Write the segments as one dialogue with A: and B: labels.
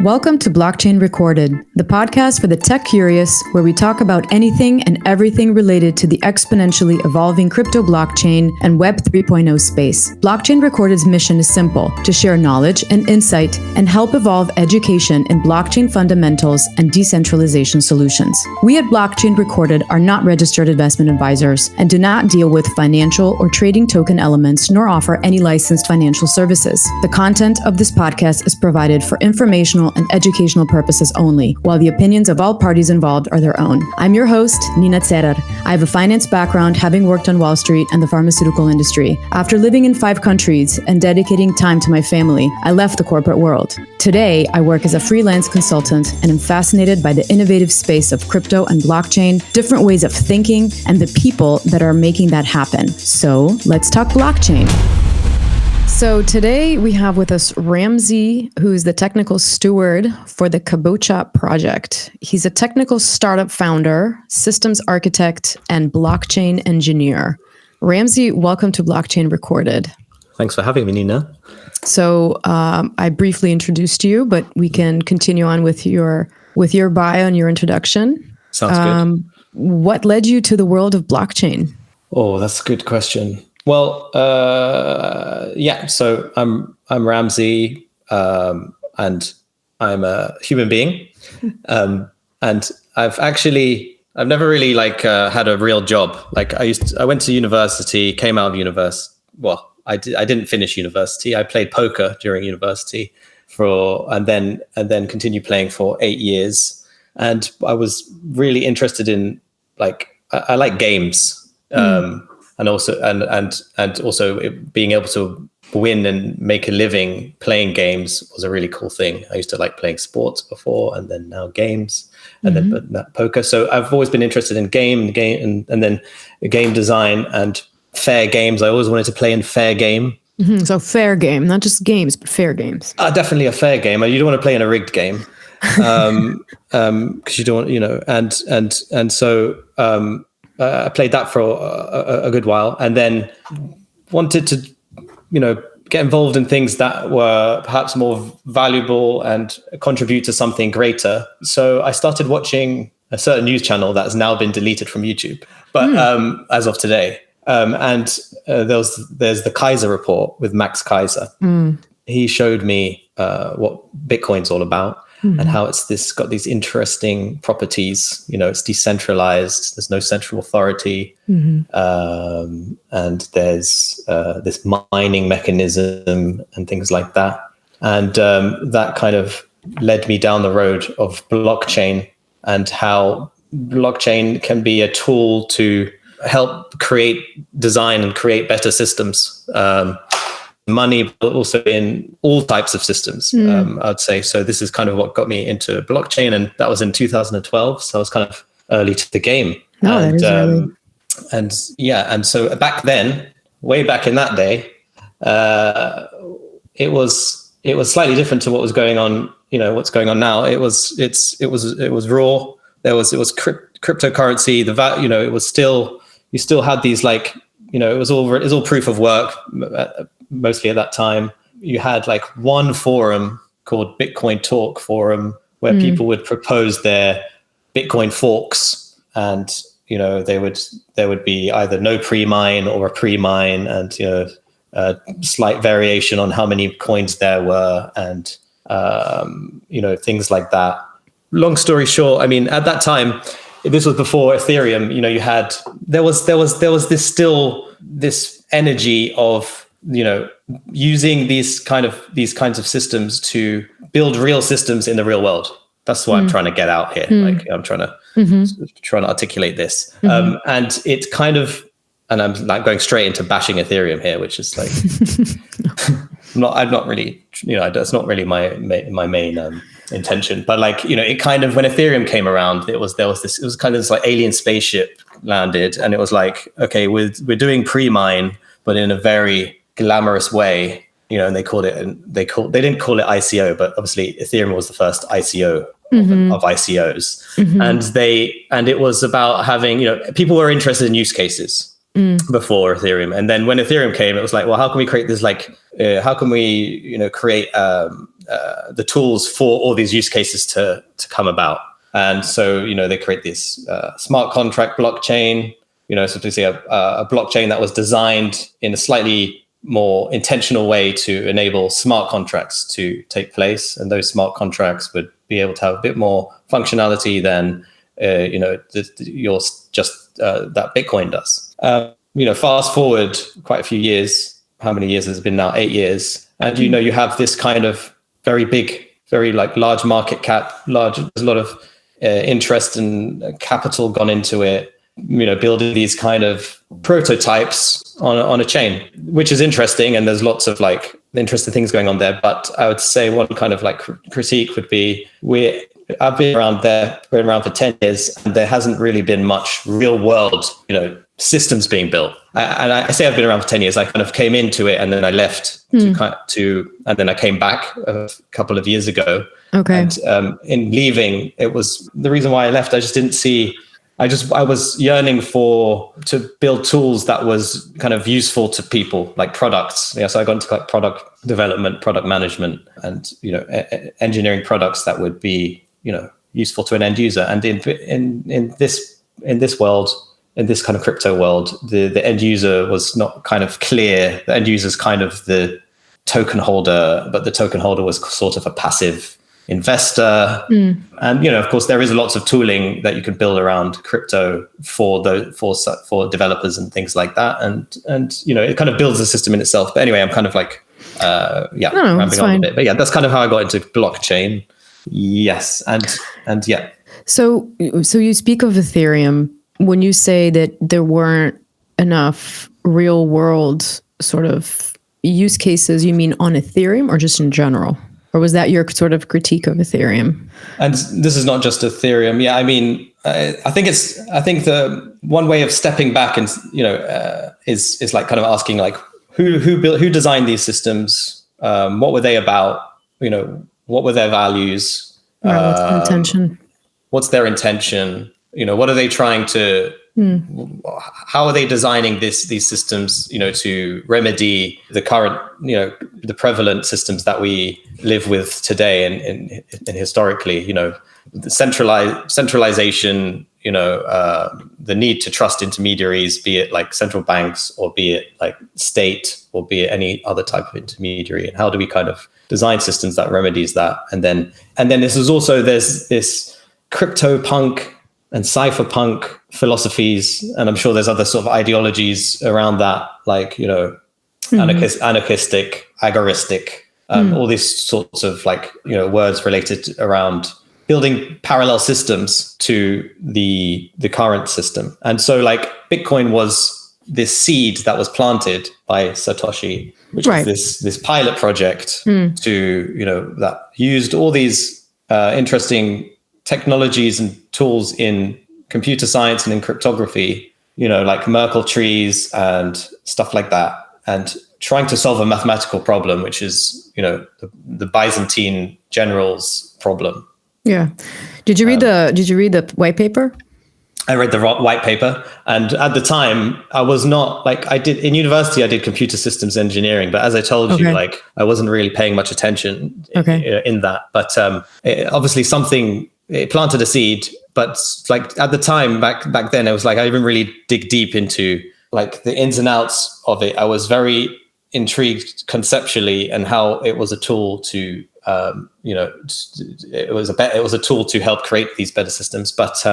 A: Welcome to Blockchain Recorded, the podcast for the tech curious, where we talk about anything and everything related to the exponentially evolving crypto blockchain and Web 3.0 space. Blockchain Recorded's mission is simple: to share knowledge and insight and help evolve education in blockchain fundamentals and decentralization solutions. We at Blockchain Recorded are not registered investment advisors and do not deal with financial or trading token elements, nor offer any licensed financial services. The content of this podcast is provided for informational and educational purposes only, while the opinions of all parties involved are their own. I'm your host, Nina Tserar. I have a finance background, having worked on Wall Street and the pharmaceutical industry. After living in 5 countries and dedicating time to my family, I left the corporate world. Today, I work as a freelance consultant and am fascinated by the innovative space of crypto and blockchain, different ways of thinking, and the people that are making that happen. So let's talk blockchain. So today we have with us Ramsey, who's the technical steward for the Kabocha project. He's a technical startup founder, systems architect, and blockchain engineer. Ramsey, welcome to Blockchain Recorded.
B: Thanks for having me, Nina.
A: So I briefly introduced you, but we can continue on with your bio and your introduction.
B: Sounds good.
A: What led you to the world of blockchain?
B: Oh, that's a good question. Well, so I'm Ramsey, and I'm a human being, and I've never really had a real job. I went to university, came out of university. Well, I didn't finish university. I played poker during university and then continued playing for 8 years, and I was really interested in I like games. And also being able to win and make a living playing games was a really cool thing. I used to like playing sports before, and then now games, and then poker. So I've always been interested in game and then game design and fair games. I always wanted to play in fair game.
A: Mm-hmm. So fair game, not just games, but fair games.
B: Definitely a fair game. You don't want to play in a rigged game, because you don't, and so. I played that for a good while, and then wanted to, get involved in things that were perhaps more valuable and contribute to something greater. So I started watching a certain news channel that has now been deleted from YouTube, but as of today, and there's the Kaiser report with Max Kaiser. He showed me what Bitcoin's all about. And how it's got these interesting properties. It's decentralized. There's no central authority, and there's this mining mechanism and things like that. And that kind of led me down the road of blockchain and how blockchain can be a tool to help design and create better systems. Money, but also in all types of systems, I'd say. So this is kind of what got me into blockchain, and that was in 2012. So I was kind of early to the game.
A: No, that is early.
B: And so back then, way back in that day, it was slightly different to what was going on. What's going on now. It was raw. It was cryptocurrency. It was still, you still had these it was all proof of work. Mostly at that time, you had one forum called Bitcoin Talk Forum where people would propose their Bitcoin forks, and there would be either no pre-mine or a pre-mine, and a slight variation on how many coins there were, and things like that. Long story short, at that time, this was before Ethereum. There was this energy of using these kinds of systems to build real systems in the real world. That's what I'm trying to get out here. I'm trying to articulate this. And it's kind of, and I'm going straight into bashing Ethereum here, which is I'm not really, that's not really my main intention. But it kind of, when Ethereum came around, it was kind of this alien spaceship landed, and it was okay, we're doing pre-mine, but in a very glamorous way, and they didn't call it ICO, but obviously Ethereum was the first ICO of ICOs, and it was about having, people were interested in use cases before Ethereum, and then when Ethereum came, it was well, how can we create this how can we create the tools for all these use cases to come about. And so, they create this smart contract blockchain, so to say a blockchain that was designed in a slightly more intentional way to enable smart contracts to take place. And those smart contracts would be able to have a bit more functionality than, that Bitcoin does. Fast forward quite a few years. How many years has it been now? 8 years. And, you have this kind of very big, very large market cap, there's a lot of interest and capital gone into it, building these kind of prototypes on a chain, which is interesting. And there's lots of interesting things going on there. But I would say one kind of critique would be I've been around for 10 years, and there hasn't really been much real world, systems being built. And I say I've been around for 10 years. I kind of came into it and then I left and then I came back a couple of years ago.
A: Okay.
B: And in leaving, it was the reason why I left. I just didn't see, I was yearning to build tools that was kind of useful to people, like products. Yeah. So I got into product development, product management, and, engineering products that would be, useful to an end user. And in this world, in this kind of crypto world, the end user was not kind of clear. The end user is kind of the token holder, but the token holder was sort of a passive investor. And, of course, there is lots of tooling that you can build around crypto for developers and things like that. And it kind of builds a system in itself. But anyway, I'm kind of rambling on a bit. But yeah, that's kind of how I got into blockchain. Yes. And yeah. So
A: you speak of Ethereum. When you say that there weren't enough real world sort of use cases, you mean on Ethereum or just in general? Or was that your sort of critique of Ethereum?
B: And this is not just Ethereum. Yeah, I mean, I think the one way of stepping back and is like kind of asking who designed these systems? What were they about? What were their values?
A: What's their intention?
B: What's their intention? What are they trying to? How are they designing these systems? To remedy the current, the prevalent systems that we live with today and historically. The centralization. The need to trust intermediaries, be it like central banks or be it like state or be it any other type of intermediary, and how do we kind of design systems that remedies that? And then this is also there's this crypto punk and cypherpunk philosophies, and I'm sure there's other sort of ideologies around that, like anarchistic, agoristic, all these sorts of words related around building parallel systems to the current system. And so Bitcoin was this seed that was planted by Satoshi, which was this pilot project to that used all these interesting technologies and tools in computer science and in cryptography, like Merkle trees and stuff like that, and trying to solve a mathematical problem, which is, the Byzantine generals problem.
A: Yeah. Did you read the white paper?
B: I read the white paper, and at the time I was not in university, I did computer systems engineering, but as I told you, I wasn't really paying much attention in that. But obviously it planted a seed, but at the time back then, it was I didn't really dig deep into the ins and outs of it. I was very intrigued conceptually and how it was a tool to, it was a tool to help create these better systems. But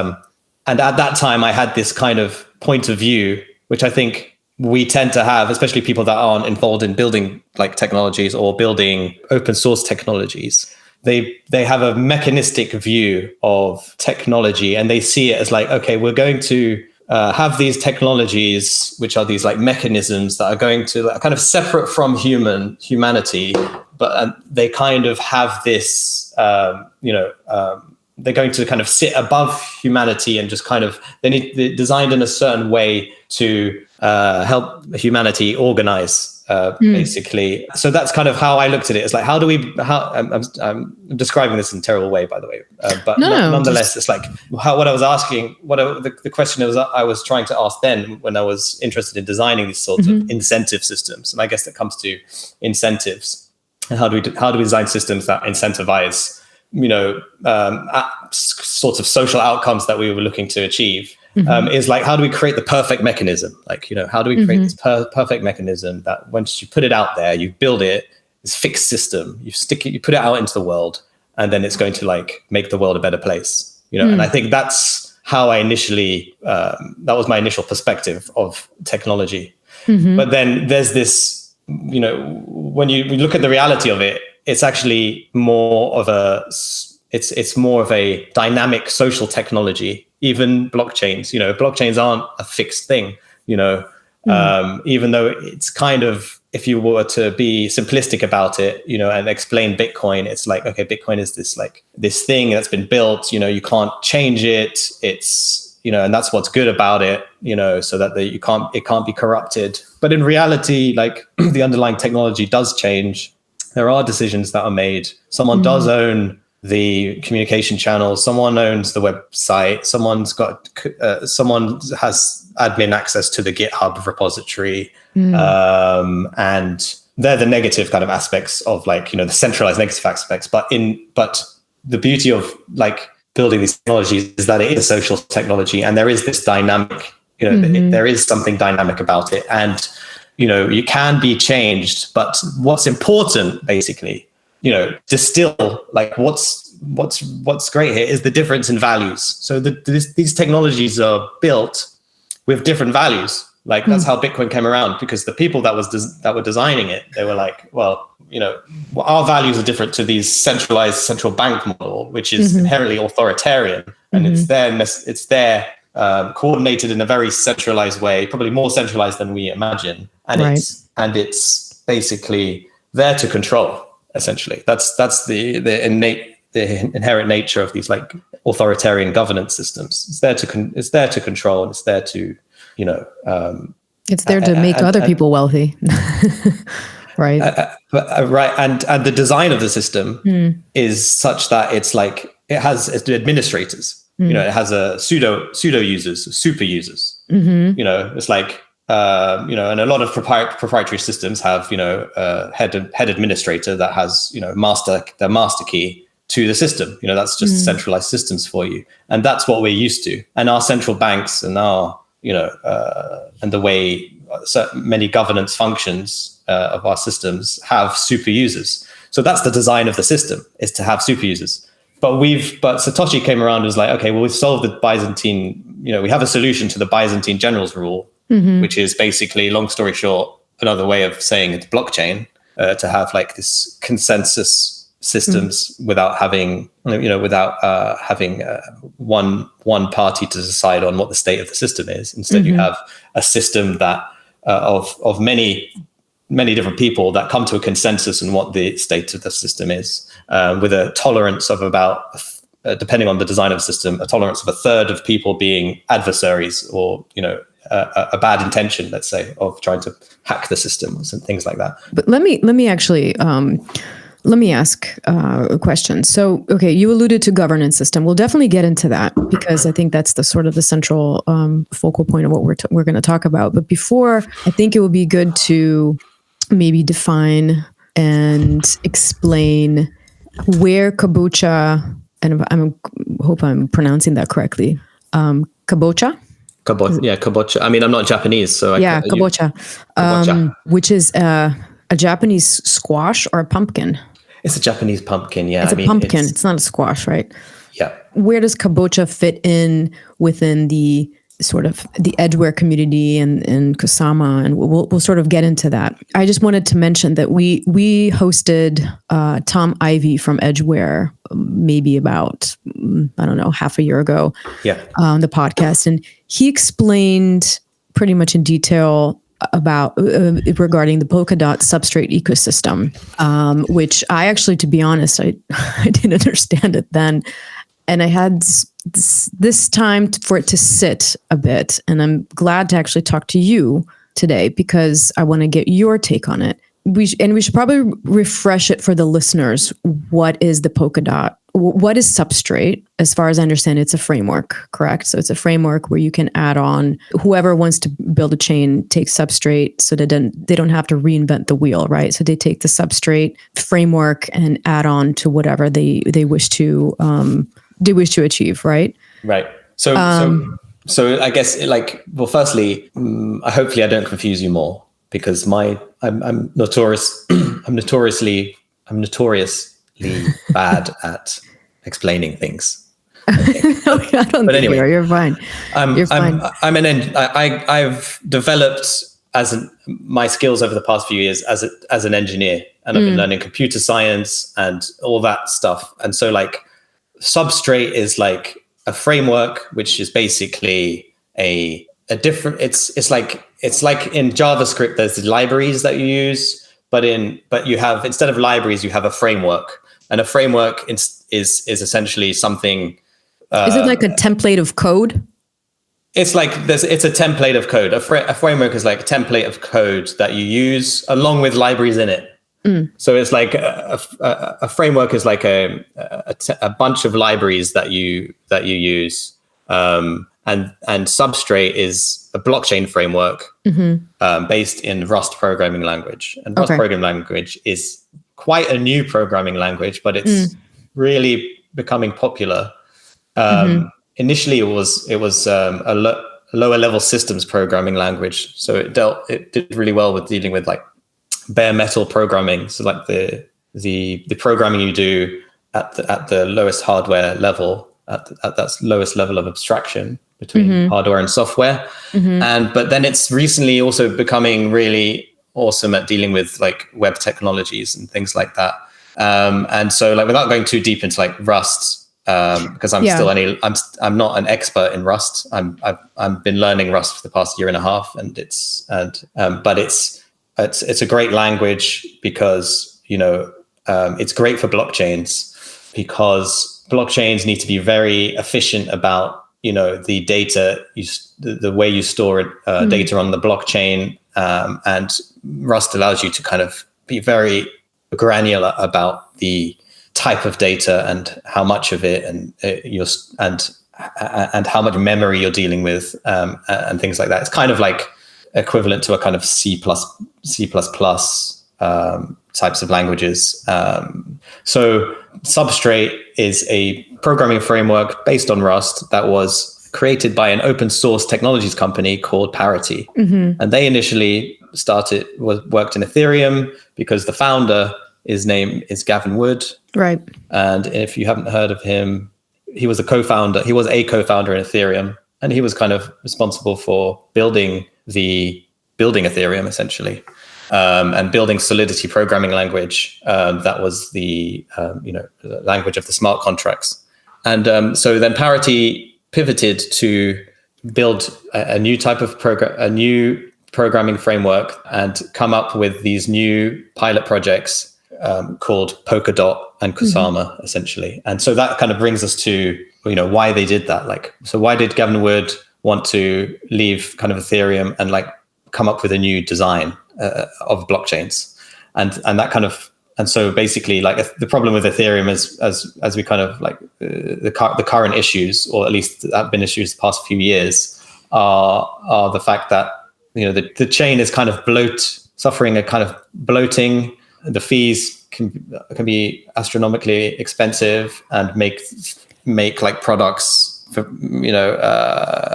B: and at that time, I had this kind of point of view, which I think we tend to have, especially people that aren't involved in building technologies or building open source technologies. They have a mechanistic view of technology, and they see it as okay, we're going to have these technologies, which are these mechanisms that are going to kind of separate from humanity, but they kind of have this, they're going to kind of sit above humanity and just kind of, they're designed in a certain way to help humanity organize. Basically. So that's kind of how I looked at it. It's I'm describing this in a terrible way, by the way. But nonetheless, it's what I was asking, the question I was trying to ask then when I was interested in designing these sorts of incentive systems. And I guess that comes to incentives. And how do we design systems that incentivize, sorts of social outcomes that we were looking to achieve? Is like, how do we create the perfect mechanism? Like, how do we create this perfect mechanism that once you put it out there, you build it, this fixed system, you put it out into the world, and then it's going to like make the world a better place, And I think that's how I initially, that was my initial perspective of technology. But then there's this, when you look at the reality of it, it's actually more of it's more of a dynamic social technology. Even blockchains, blockchains aren't a fixed thing, even though it's kind of, if you were to be simplistic about it, and explain Bitcoin, it's like, okay, Bitcoin is this thing that's been built, you can't change it. It's, and that's what's good about it, so that it can't be corrupted. But in reality, like the underlying technology does change. There are decisions that are made. Someone does own the communication channels. Someone owns the website. Someone has admin access to the GitHub repository. And they're the negative kind of aspects of like, the centralized negative aspects. But the beauty of like building these technologies is that it is a social technology, and there is this dynamic, there is something dynamic about it. And, you can be changed, but what's important basically, distill like what's great here is the difference in values. So these technologies are built with different values. Like that's how Bitcoin came around, because the people that were designing it, they were like, well, our values are different to these centralized central bank model, which is inherently authoritarian, and it's there coordinated in a very centralized way, probably more centralized than we imagine, and it's basically there to control. Essentially, that's the inherent nature of these like authoritarian governance systems. It's there to control, and it's there to
A: it's there to make other people wealthy. Right.
B: Right. And the design of the system is such that it's like, it has administrators, it has a pseudo users, super users, it's like, and a lot of proprietary systems have, a head administrator that has, the master key to the system. That's just centralized systems for you. And that's what we're used to. And our central banks and our, and the way many governance functions of our systems have super users. So that's the design of the system, is to have super users. But Satoshi came around and was like, okay, well, we've solved the Byzantine, we have a solution to the Byzantine generals rule, which is basically, long story short, another way of saying it's blockchain, to have like this consensus systems without having, having one party to decide on what the state of the system is. Instead, you have a system that of many different people that come to a consensus on what the state of the system is, with a tolerance of about, depending on the design of the system, a tolerance of a third of people being adversaries or, a bad intention, let's say, of trying to hack the systems and things like that.
A: But let me actually, let me ask a question. So, okay, you alluded to governance system. We'll definitely get into that, because I think that's the sort of the central focal point of what we're going to talk about. But before, I think it would be good to maybe define and explain where Kabocha, and I hope I'm pronouncing that correctly, Kabocha?
B: Kabocha. I mean, I'm not Japanese, so
A: Kabocha, which is a Japanese squash or a pumpkin.
B: It's a Japanese pumpkin, yeah.
A: It's a pumpkin. It's not a squash, right?
B: Yeah.
A: Where does Kabocha fit in within the sort of the Edgeware community and Kusama? And we'll sort of get into that. I just wanted to mention that we hosted Tom Ivey from Edgeware maybe about, I don't know, half a year ago on the podcast. And he explained pretty much in detail about regarding the Polkadot substrate ecosystem, which I actually, to be honest, I didn't understand it then. And I had this time for it to sit a bit. And I'm glad to actually talk to you today, because I want to get your take on it. We should probably refresh it for the listeners. What is the Polkadot what is Substrate? As far as I understand, it's a framework, correct? So it's a framework where you can add on, whoever wants to build a chain takes Substrate, so that then they don't have to reinvent the wheel, right? So they take the Substrate framework and add on to whatever they wish to achieve, right?
B: Right. So I guess like, well, firstly, hopefully I don't confuse you more, because I'm notoriously bad at explaining things.
A: No, I don't
B: But
A: think
B: anyway,
A: you're fine. You're fine.
B: I've developed my skills over the past few years as an engineer, and I've been learning computer science and all that stuff. And so like Substrate is like a framework, which is basically a different, it's like in JavaScript, there's the libraries that you use, but you have, instead of libraries, you have a framework. And a framework is essentially something.
A: Is it like a template of code?
B: It's like it's a template of code. A framework is like a template of code that you use along with libraries in it. So it's like a framework is like a bunch of libraries that you use. And Substrate is a blockchain framework based in Rust programming language. And Rust programming language is quite a new programming language, but it's really becoming popular. Initially, it was a lower level systems programming language, so it did really well with dealing with like bare metal programming. So like the programming you do at the lowest hardware level, at that lowest level of abstraction between hardware and software. But then it's recently also becoming really awesome at dealing with like web technologies and things like that. And so like, without going too deep into like Rust, because I'm not an expert in Rust. I've been learning Rust for the past year and a half, but it's a great language because, it's great for blockchains, because blockchains need to be very efficient about, the data, the way you store data on the blockchain. And Rust allows you to kind of be very granular about the type of data and how much of it, and and how much memory you're dealing with, and things like that. It's kind of like equivalent to a kind of C++ types of languages. So Substrate is a programming framework based on Rust that was created by an open source technologies company called Parity. And they initially worked in Ethereum because the founder, his name is Gavin Wood. Right. And if you haven't heard of him, he was a co-founder in Ethereum, and he was kind of responsible for building Ethereum essentially. And building Solidity programming language, that was the language of the smart contracts. And so then Parity pivoted to build a new type of programming framework and come up with these new pilot projects called Polkadot and Kusama, essentially. And so that kind of brings us to why they did that. Like, so why did Gavin Wood want to leave kind of Ethereum and like come up with a new design of blockchains, and so basically, like, the problem with Ethereum is, as we kind of like the current issues, or at least have been issues the past few years, are the fact that the chain is kind of suffering a kind of bloating. The fees can be astronomically expensive and make like products for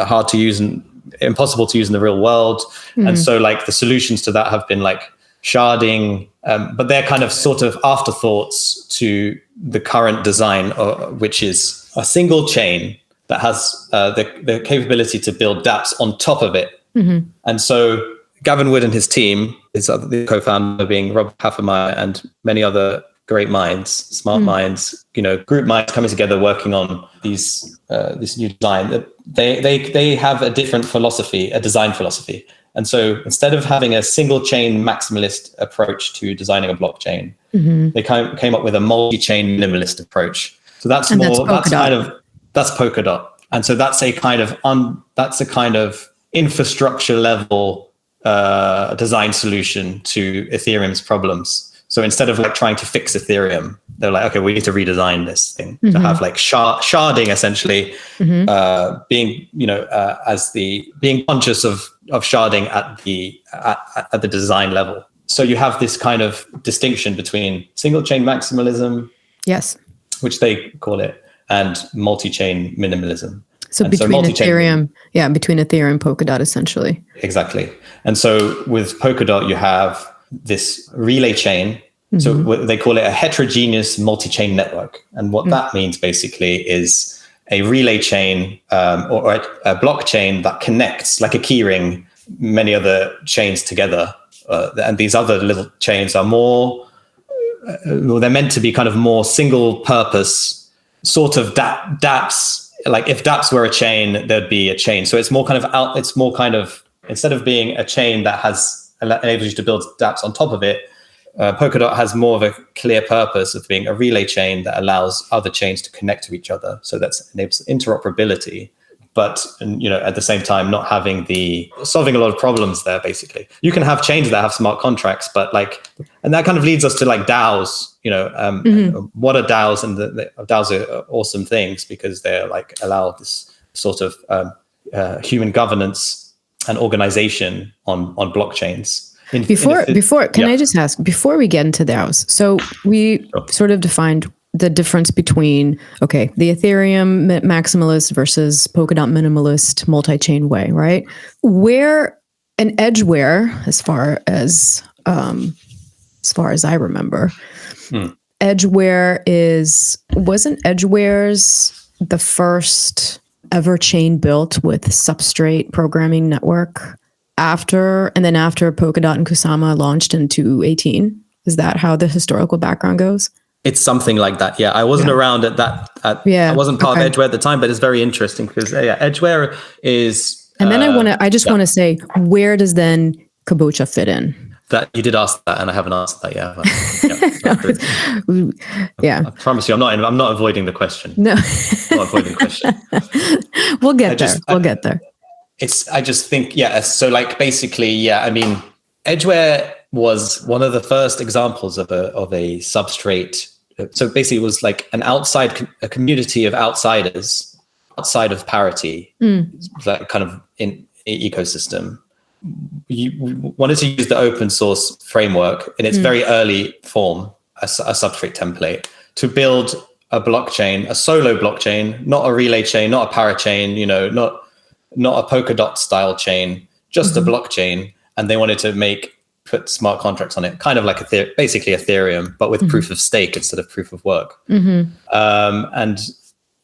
B: hard to use and impossible to use in the real world. And so like the solutions to that have been like sharding, but they're kind of sort of afterthoughts to the current design, which is a single chain that has the capability to build dApps on top of it. And so Gavin Wood and his team, the co-founder being Rob Haffermeyer, and many other great minds, smart minds, group minds coming together, working on this new design. They have a different philosophy, a design philosophy. And so instead of having a single chain maximalist approach to designing a blockchain, they came up with a multi-chain minimalist approach. So that's Polkadot. And so that's a kind of infrastructure level design solution to Ethereum's problems. So instead of like trying to fix Ethereum, they're like, okay, we need to redesign this thing to have like sharding essentially, being, being conscious of sharding at the design level. So you have this kind of distinction between single chain maximalism,
A: yes,
B: which they call it, and multi-chain minimalism.
A: So between Ethereum, between Ethereum and Polkadot, essentially.
B: Exactly. And so with Polkadot, you have this relay chain. So they call it a heterogeneous multi-chain network. And what that means basically is a relay chain or a blockchain that connects, like a keyring, many other chains together. And these other little chains are more, they're meant to be kind of more single purpose, sort of dApps. Like if dApps were a chain, there'd be a chain. So it's more kind of instead of being a chain that enables you to build dApps on top of it, Polkadot has more of a clear purpose of being a relay chain that allows other chains to connect to each other. So that enables interoperability, but at the same time not solving a lot of problems there. Basically, you can have chains that have smart contracts, but and that kind of leads us to like DAOs. What are DAOs? And the DAOs are awesome things because they're like allow this sort of human governance and organization on blockchains. Can I just ask, before we get into DAOs, so we sort of defined the difference between, the Ethereum maximalist versus Polkadot minimalist multi-chain way, right? Where an edgeware, as far as I remember, edgeware wasn't edgeware's the first ever chain built with substrate programming network after Polkadot and Kusama launched in 2018? Is that how the historical background goes? It's something like that. Yeah, I wasn't around at that. I wasn't part of Edgeware at the time, but it's very interesting because Edgeware is. And then
A: I just want to say, where does then Kabocha fit in?
B: That you did ask that, and I haven't answered that yet. I promise you, I'm not avoiding the question.
A: No,
B: I'm not avoiding the question.
A: We'll get there. We'll get there.
B: I just think, so like basically, I mean, Edgeware was one of the first examples of a substrate. So basically it was like a community of outsiders outside of parity, that kind of in ecosystem. You wanted to use the open source framework in its very early form, a substrate template, to build a blockchain, a solo blockchain, not a relay chain, not a parachain, not a Polkadot style chain, just a blockchain. And they wanted to put smart contracts on it, kind of like basically Ethereum, but with proof of stake instead of proof of work. And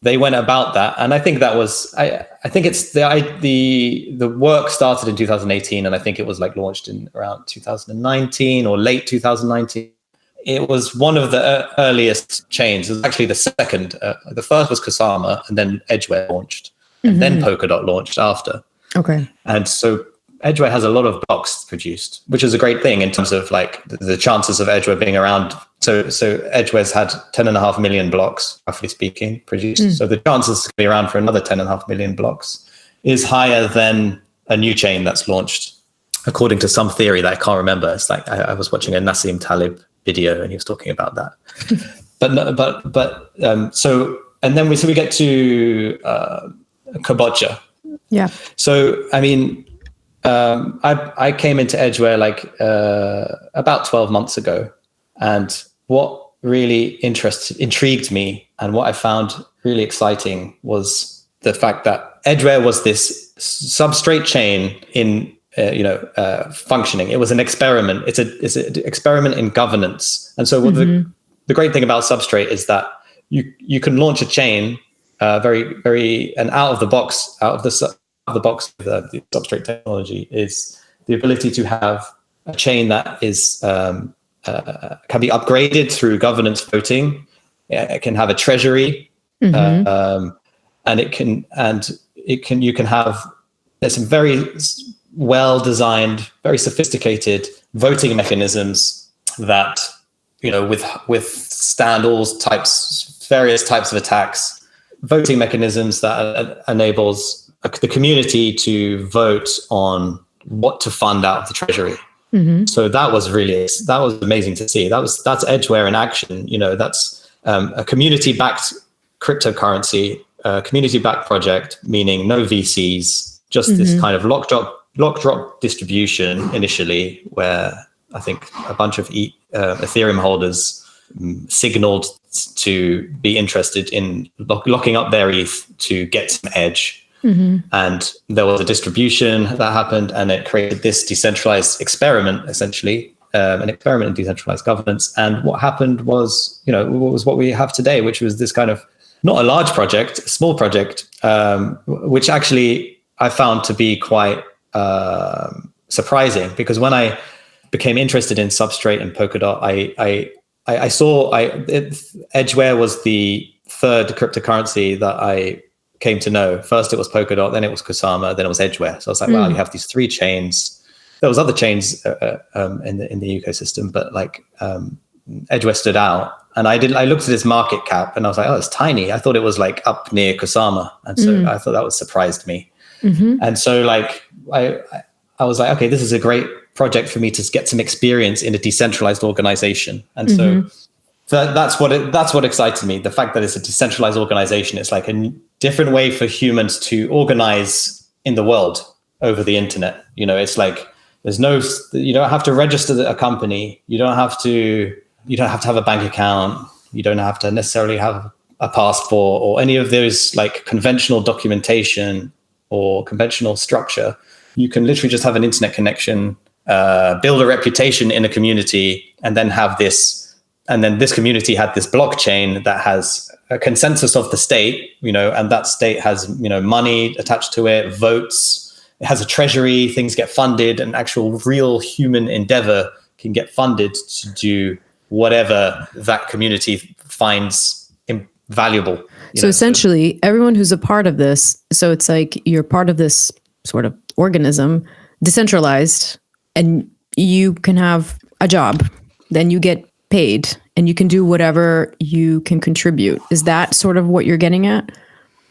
B: they went about that. And I think that was, I think it's the work started in 2018. And I think it was like launched in around 2019 or late 2019. It was one of the earliest chains. It was actually the second. The first was Kusama, and then Edgeware launched, and then Polkadot launched after. Okay. And so Edgeware has a lot of blocks produced, which is a great thing in terms of like the chances of Edgeware being around. So Edgeware's had 10.5 million blocks, roughly speaking, produced. So the chances to be around for another 10.5 million blocks is higher than a new chain that's launched, according to some theory that I can't remember. It's like I was watching a Nassim Taleb video and he was talking about that. So we get to Kabocha. Yeah. So I mean, I came into Edgeware about 12 months ago, and what really intrigued me and what I found really exciting was the fact that Edgeware was this substrate chain in functioning. It was an experiment. It's an experiment in governance. And so the great thing about substrate is that you can launch a chain very, very, and out of the box, the substrate technology is the ability to have a chain that is can be upgraded through governance voting. It can have a treasury, and you can have there's some very well designed, very sophisticated voting mechanisms that withstand various types of attacks. Voting mechanisms that enables the community to vote on what to fund out of the treasury. So that was amazing to see. That's Edgeware in action. That's a community-backed cryptocurrency, a community-backed project, meaning no VCs, just this kind of lock drop distribution initially, where I think a bunch of Ethereum holders signaled to be interested in locking up their ETH to get some edge. And there was a distribution that happened, and it created this decentralized experiment, essentially, an experiment in decentralized governance. And what happened was, was what we have today, which was this kind of not a large project, a small project, which actually I found to be quite surprising, because when I became interested in Substrate and Polkadot, I saw Edgeware was the third cryptocurrency that I came to know. First it was Polkadot, then it was Kusama, then it was Edgeware. So I was like, wow, you have these three chains. There was other chains in the ecosystem, but Edgeware stood out. And I looked at its market cap and I was like, oh, it's tiny. I thought it was like up near Kusama. And so I thought that surprised me. And so I was like, okay, this is a great project for me to get some experience in a decentralized organization. And so that's what excited me. The fact that it's a decentralized organization. It's like a different way for humans to organize in the world over the internet. It's like, you don't have to register a company. You don't have to have a bank account. You don't have to necessarily have a passport or any of those like conventional documentation or conventional structure. You can literally just have an internet connection, build a reputation in a community, and then have this. And then this community had this blockchain that has a consensus of the state, and that state has, money attached to it, votes. It has a treasury, things get funded, and actual real human endeavor can get funded to do whatever that community finds valuable.
A: So essentially, everyone who's a part of this, so it's like you're part of this sort of organism, decentralized, and you can have a job, then you get paid, and you can do whatever you can contribute. Is that sort of what you're getting at?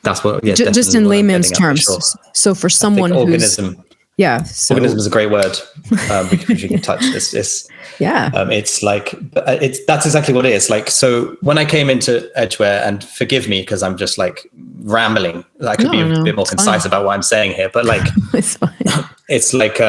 B: That's what, yeah,
A: just in layman's terms. Sure. So for someone who's
B: organism is a great word. We can touch this. It's like that's exactly what it is. Like, so when I came into Edgeware, and forgive me because I'm just like rambling. I could be a bit more concise about what I'm saying here, but like
A: it's fine.
B: It's like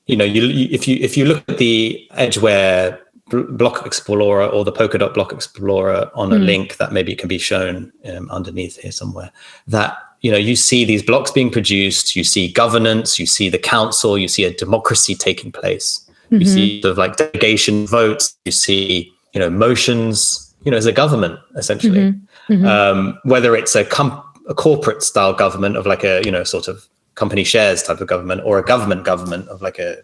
B: if you look at the Edgeware block explorer or the Polkadot block explorer on a link that maybe can be shown underneath here somewhere, that you see these blocks being produced, you see governance, you see the council, you see a democracy taking place, you see sort of like delegation votes, you see motions, as a government essentially, whether it's a corporate style government of like a sort of company shares type of government, or a government of like a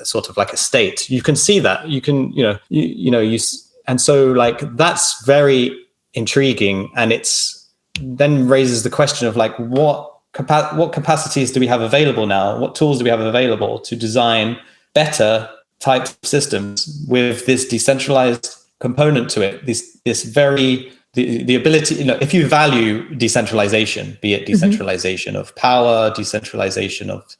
B: sort of like a state. You can see that. You can, and so like that's very intriguing, and it's then raises the question of like what capacities do we have available now? What tools do we have available to design better types of systems with this decentralized component to it? This very the ability, if you value decentralization, be it decentralization of power, decentralization of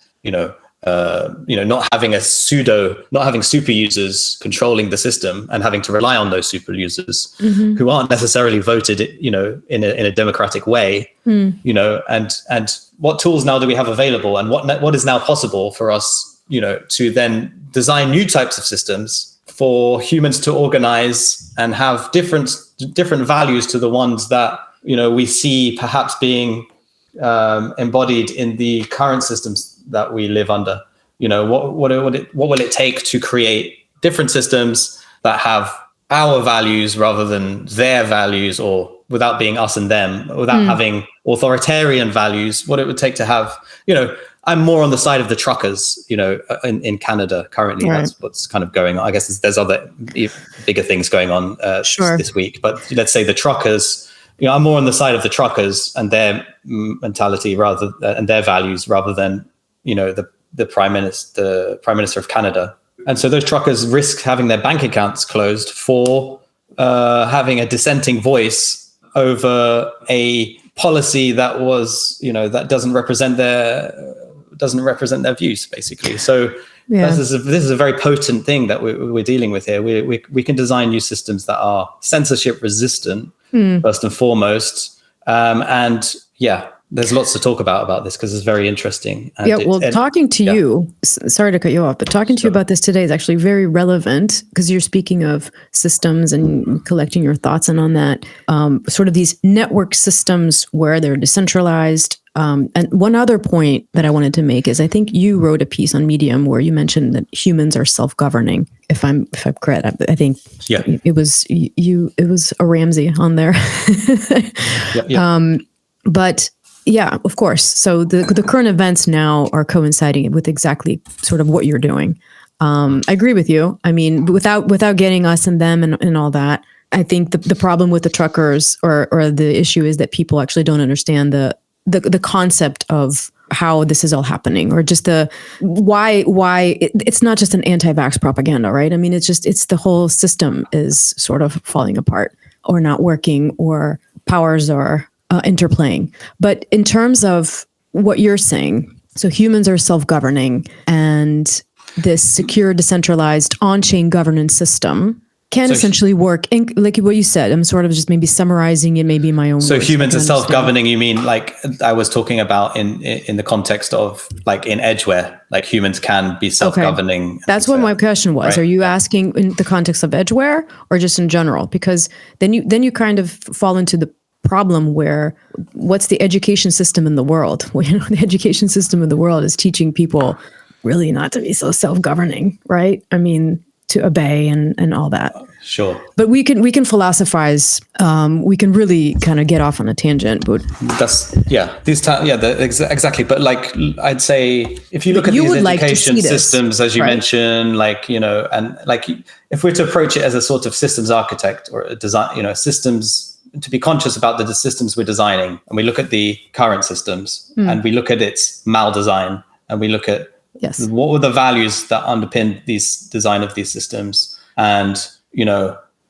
B: not having super users controlling the system and having to rely on those super users who aren't necessarily voted, in a democratic way, and what tools now do we have available, and what is now possible for us, to then design new types of systems for humans to organize and have different values to the ones that, we see perhaps being embodied in the current systems that we live under. What will it take to create different systems that have our values rather than their values, or without being us and them, without having authoritarian values? What it would take to have, I'm more on the side of the truckers, in Canada currently. Right. That's what's kind of going on. I guess there's other bigger things going on this week, but let's say the truckers, I'm more on the side of the truckers and their mentality and their values rather than, the prime minister of Canada. And so those truckers risk having their bank accounts closed for having a dissenting voice over a policy that was, that doesn't represent doesn't represent their views, basically. So this is a very potent thing that we're dealing with here. We can design new systems that are censorship resistant, first and foremost. And there's lots to talk about this because it's very interesting. And
A: talking to you, sorry to cut you off, but talking to you about this today is actually very relevant because you're speaking of systems and collecting your thoughts on that, sort of these network systems where they're decentralized. And one other point that I wanted to make is I think you wrote a piece on Medium where you mentioned that humans are self-governing. If I'm correct, I think it was it was a Ramsey on there. But yeah, of course. So the current events now are coinciding with exactly sort of what you're doing. I agree with you. I mean, without getting us and them and all that, I think the problem with the truckers or the issue is that people actually don't understand the concept of how this is all happening, or just the why it's not just an anti-vax propaganda, right? I mean, it's the whole system is sort of falling apart or not working, or powers are interplaying. But in terms of what you're saying, so humans are self-governing, and this secure, decentralized, on-chain governance system can essentially work. And like what you said, I'm sort of just maybe summarizing it, maybe in my own
B: So
A: words.
B: humans are self-governing, you mean like I was talking about in the context of like in edgeware, like humans can be self-governing.
A: Okay. That's what my question was. Right? Are you asking in the context of edgeware or just in general? Because then you kind of fall into the problem where what's the education system in the world? Well, the education system in the world is teaching people really not to be so self-governing, right? I mean, to obey and all that.
B: Sure.
A: But we can philosophize. We can really kind of get off on a tangent. But
B: that's exactly. But like I'd say, if you look at these education systems, as you mentioned, like and like if we're to approach it as a sort of systems architect or a design, systems. To be conscious about the systems we're designing, and we look at the current systems and we look at its maldesign, and we look at what were the values that underpin these design of these systems, and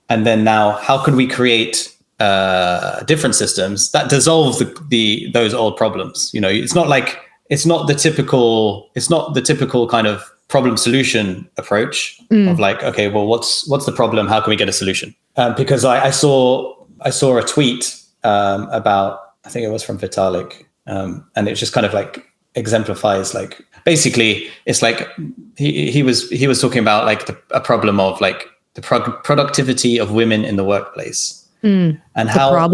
B: and then now how can we create different systems that dissolve those old problems? It's not the typical kind of problem solution approach of like, okay, well, what's the problem? How can we get a solution? Because I saw a tweet about, I think it was from Vitalik, and it just kind of like exemplifies, like, basically it's like he was talking about like a problem of like the productivity of women in the workplace, and how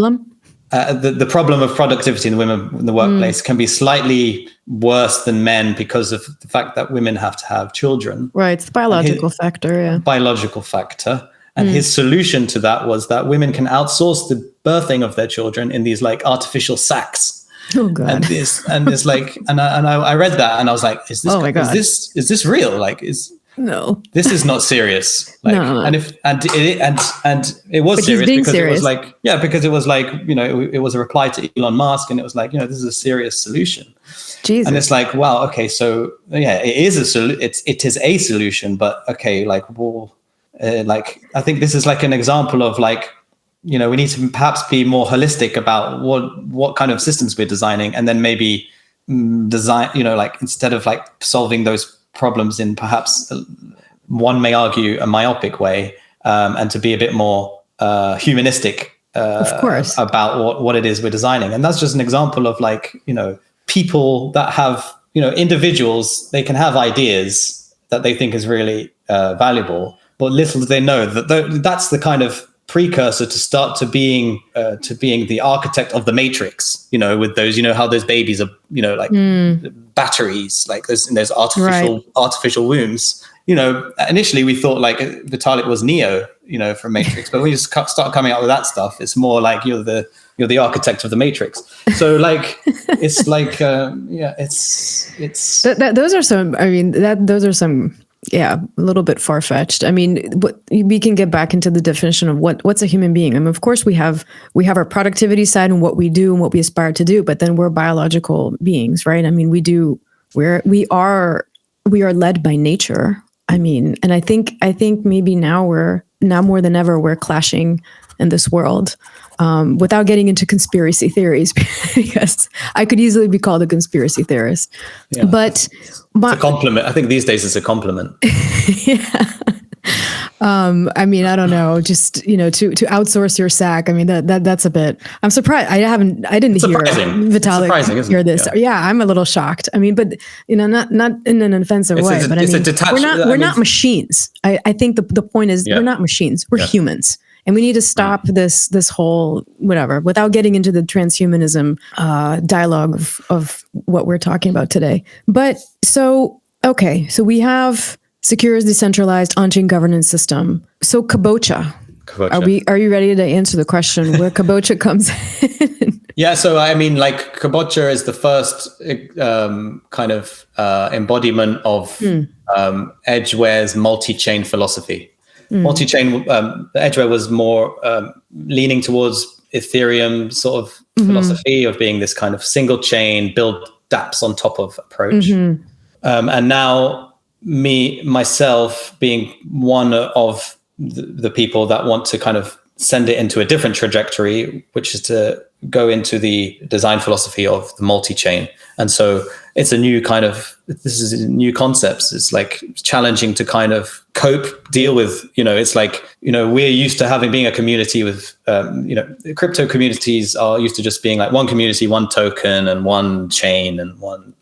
B: the problem of productivity in women in the workplace can be slightly worse than men because of the fact that women have to have children.
A: Right, it's the biological factor. Yeah,
B: biological factor. And his solution to that was that women can outsource the birthing of their children in these like artificial sacks.
A: Oh God!
B: And this like, and I read that and I was like, is this real? Like,
A: no,
B: this is not serious. Like,
A: no.
B: And it was serious because it was like, because it was like, it was a reply to Elon Musk, and it was like, this is a serious solution.
A: Jesus.
B: And it's like, wow, okay, so it is it is a solution, but okay, like, well. Like, I think this is like an example of like, we need to perhaps be more holistic about what kind of systems we're designing, and then maybe design, like instead of like solving those problems in perhaps one may argue a myopic way, and to be a bit more humanistic,
A: of course,
B: about what it is we're designing. And that's just an example of like, people that have, individuals, they can have ideas that they think is really valuable. But little do they know that that's the kind of precursor to start to being the architect of the matrix. With those, how those babies are, like batteries, like there's artificial wombs. Initially we thought like Vitalik was Neo, from Matrix, but when you just start coming up with that stuff, it's more like you're the architect of the Matrix. So like it's like it's
A: those are some. I mean those are some. Yeah, a little bit far-fetched. I mean, we can get back into the definition of what's a human being. I mean, of course, we have our productivity side and what we do and what we aspire to do, but then we're biological beings, right? I mean, we are led by nature. I mean, and I think maybe now more than ever we're clashing in this world. Without getting into conspiracy theories, because I could easily be called a conspiracy theorist.
B: Yeah.
A: But
B: it's a compliment. I think these days it's a compliment.
A: Yeah. I mean, I don't know, just, to outsource your sack. I mean, that's a bit, I'm surprised. I didn't hear Vitalik hear this. Yeah, I'm a little shocked. I mean, but, not in an offensive way, but I mean, we're not machines. I think the point is we're not machines. We're humans. And we need to stop this whole whatever, without getting into the transhumanism dialogue of what we're talking about today. But so we have secure, decentralized on-chain governance system. So Kabocha. Are you ready to answer the question where Kabocha comes in?
B: Yeah, so I mean, like, Kabocha is the first kind of embodiment of Edgeware's multi-chain philosophy. Multi-chain, Edgeware was more leaning towards Ethereum sort of philosophy of being this kind of single chain, build dApps on top of approach. And now myself being one of the people that want to kind of send it into a different trajectory, which is to go into the design philosophy of the multi-chain. And so it's this is new concepts. It's like challenging to kind of deal with, it's like, we're used to being a community with, crypto communities are used to just being like one community, one token and one chain and one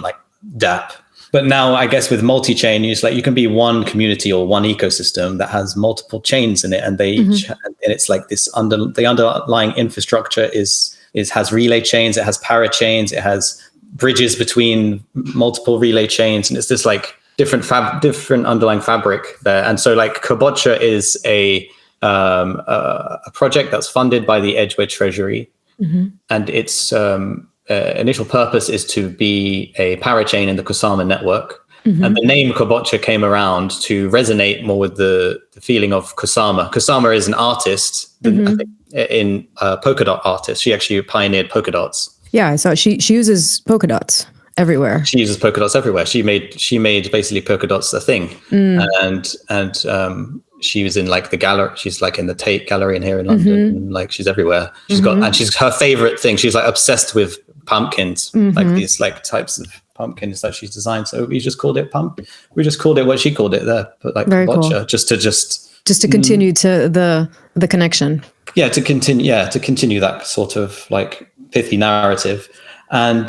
B: like dApp. But now I guess with multi-chain, you can be one community or one ecosystem that has multiple chains in it. And and it's like this the underlying infrastructure has relay chains, it has parachains, it has bridges between multiple relay chains. And it's this like different underlying fabric there. And so like Kabocha is a project that's funded by the Edgeware Treasury. And its initial purpose is to be a parachain in the Kusama network. And the name Kabocha came around to resonate more with the feeling of Kusama. Kusama is an artist, I think, in polka dot artist. She actually pioneered polka dots.
A: Yeah, I saw she uses polka dots everywhere.
B: She uses polka dots everywhere. She made basically polka dots a thing. And she was in like the gallery. She's like in the Tate Gallery in here in London. Like she's everywhere. She's her favorite thing. She's like obsessed with pumpkins, like these like types of pumpkins that she's designed. So we just called it we just called it what she called it there, but like Kabocha, cool. just to continue to the connection. Yeah, to continue that sort of like pithy narrative. And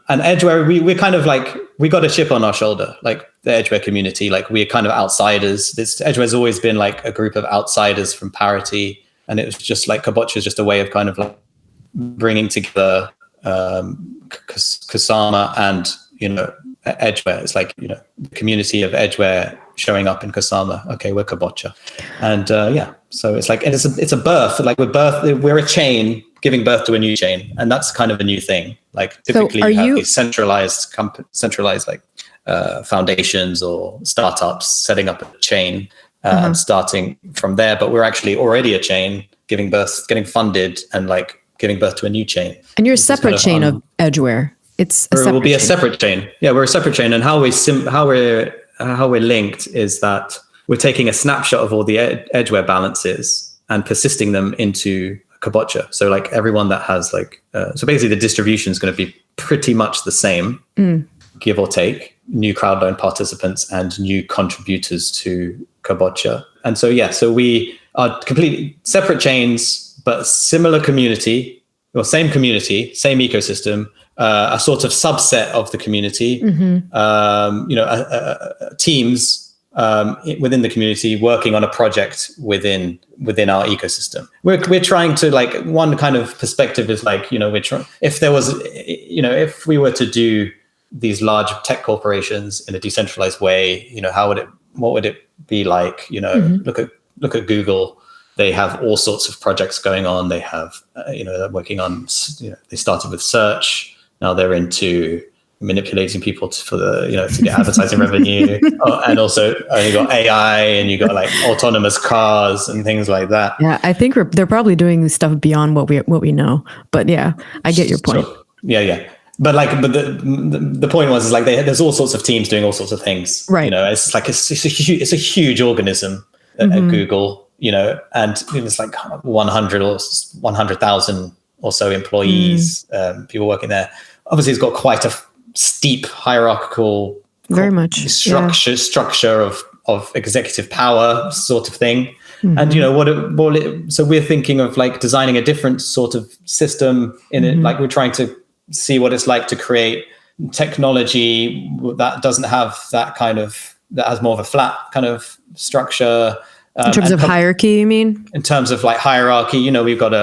B: Edgeware, we're kind of like, we got a chip on our shoulder, like the Edgeware community, like we're kind of outsiders. Edgeware's always been like a group of outsiders from parity. And it was just like Kabocha is just a way of kind of like bringing together Kusama and, Edgeware. It's like, the community of Edgeware showing up in Kusama. Okay, we're Kabocha. And so it's like, and it's a birth, like we're a chain giving birth to a new chain. And that's kind of a new thing. Like typically you have these centralized like foundations or startups setting up a chain and starting from there. But we're actually already a chain giving birth, getting funded and like giving birth to a new chain. And you're a separate chain of Edgeware. We'll be a separate chain. Yeah, we're a separate chain. And how we're linked is that we're taking a snapshot of all the Edgeware balances and persisting them into Kabocha. So like everyone that has like, so basically the distribution is going to be pretty much the same, give or take, new crowd loan participants and new contributors to Kabocha. And so, so we are completely separate chains, but similar community, or same community, same ecosystem, a sort of subset of the community, teams within the community working on a project within our ecosystem. We're trying to, like, one kind of perspective is like, if we were to do these large tech corporations in a decentralized way, what would it be like? Look at Google. They have all sorts of projects going on. They have, they're working on, they started with search. Now they're into manipulating people to get advertising revenue. And also you got AI and you got like autonomous cars and things like that. Yeah, I think they're probably doing stuff beyond what we know. But yeah, I get your point. Sure. Yeah. But the point was, is like there's all sorts of teams doing all sorts of things. Right. It's like it's a huge organism at Google. and it's like 100 or 100,000 or so employees, people working there. Obviously, it's got quite a steep hierarchical
A: very much
B: structure of executive power sort of thing. And so we're thinking of like designing a different sort of system in it. Like we're trying to see what it's like to create technology that doesn't have that has more of a flat kind of structure.
A: In terms of hierarchy, you mean?
B: In terms of like hierarchy, we've got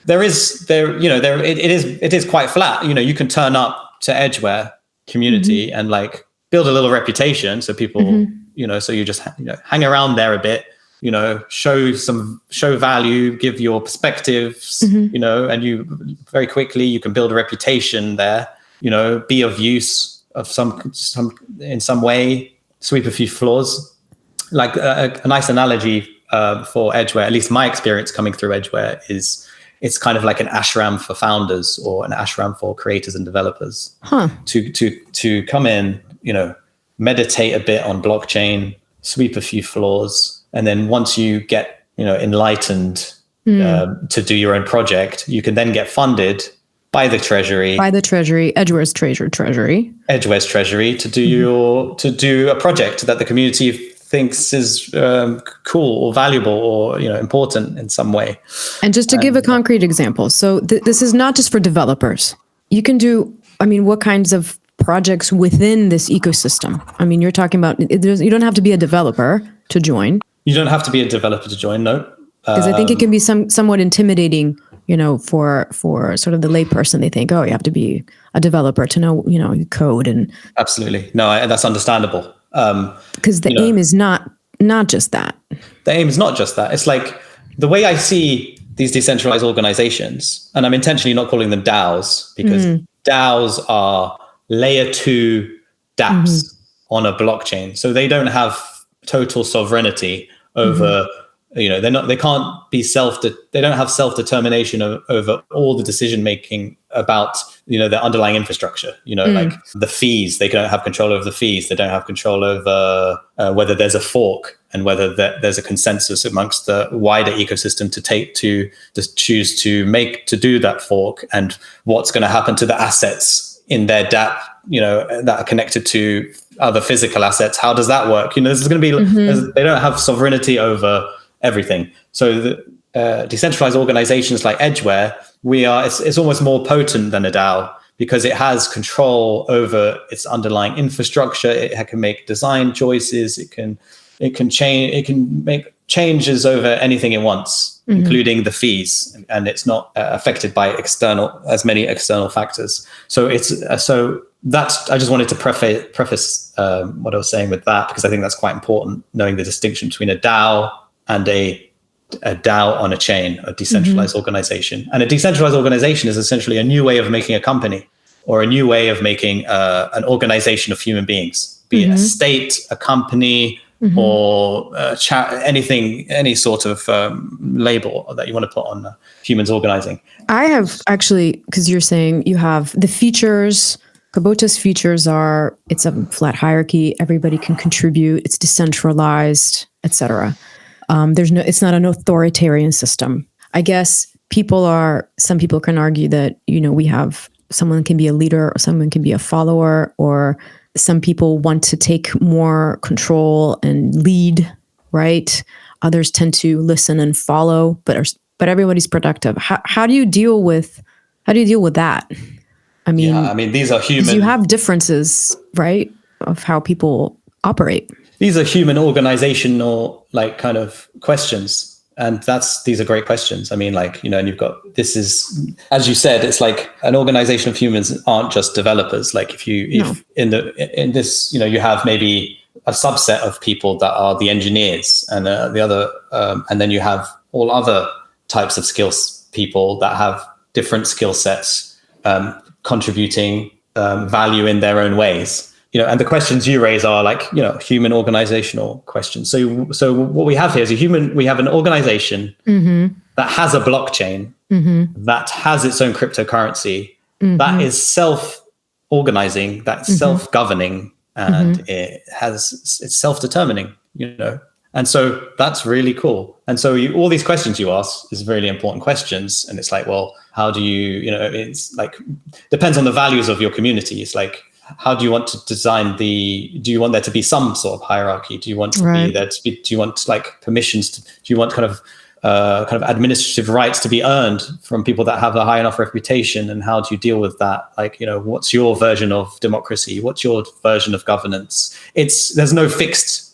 B: it is quite flat. You can turn up to Edgeware community and like build a little reputation. So people, so you just, hang around there a bit, show value, give your perspectives, and you very quickly, you can build a reputation there, be of use of some in some way, sweep a few floors. Like a nice analogy for Edgeware, at least my experience coming through Edgeware is it's kind of like an ashram for founders or an ashram for creators and developers to come in, meditate a bit on blockchain, sweep a few floors. And then once you get, enlightened to do your own project, you can then get funded by the treasury, Edgeware's treasury to do a project that the community thinks is cool or valuable or important in some way.
A: And just to give a concrete example, so this is not just for developers. You can do, what kinds of projects within this ecosystem? You're talking about, you don't have to be a developer to join.
B: You don't have to be a developer to join, no.
A: Because I think it can be somewhat intimidating, for sort of the layperson. They think, oh, you have to be a developer to know, code and.
B: Absolutely, no, that's understandable.
A: Because the aim is not just that.
B: The aim is not just that. It's like the way I see these decentralized organizations, and I'm intentionally not calling them DAOs because DAOs are layer 2 dApps on a blockchain. So they don't have total sovereignty over, they can't be they don't have self-determination over all the decision making about, their underlying infrastructure, like the fees. They don't have control over the fees. They don't have control over whether there's a fork and whether there's a consensus amongst the wider ecosystem to choose to do that fork, and what's going to happen to the assets in their dApp, that are connected to other physical assets. How does that work? There's going to be, they don't have sovereignty over everything. So the decentralized organizations like Edgeware, it's almost more potent than a DAO because it has control over its underlying infrastructure. It can make design choices. It can make changes over anything it wants, including the fees, and it's not affected by as many external factors. So I just wanted to preface what I was saying with that, because I think that's quite important, knowing the distinction between a DAO and a DAO on a chain, a decentralized organization. And a decentralized organization is essentially a new way of making a company, or a new way of making an organization of human beings, be it a state, a company, or any sort of label that you want to put on humans organizing.
A: I have actually, because you're saying you have the features. Kabocha's features are, it's a flat hierarchy, everybody can contribute, it's decentralized, etc. It's not an authoritarian system. I guess some people can argue that, we have, someone can be a leader or someone can be a follower, or some people want to take more control and lead, right? Others tend to listen and follow, but everybody's productive. How do you deal with that?
B: These are human.
A: You have differences, right, of how people operate.
B: These are human organizational kind of questions, and these are great questions. And you've got, this is, as you said, it's like an organization of humans aren't just developers. Like if in this, you have maybe a subset of people that are the engineers, and the other, and then you have all other types of people that have different skill sets. Contributing value in their own ways, and the questions you raise are human organizational questions. So what we have here is we have an organization that has a blockchain, that has its own cryptocurrency, that is self-organizing, that's self-governing, and it's self-determining, And so that's really cool. And so all these questions you ask is really important questions. And it's like, well, how do you, it's like, depends on the values of your community. It's like, how do you want to design do you want there to be some sort of hierarchy? Do you want to be there to be, do you want like permissions do you want kind of administrative rights to be earned from people that have a high enough reputation? And how do you deal with that? Like, what's your version of democracy? What's your version of governance? There's no fixed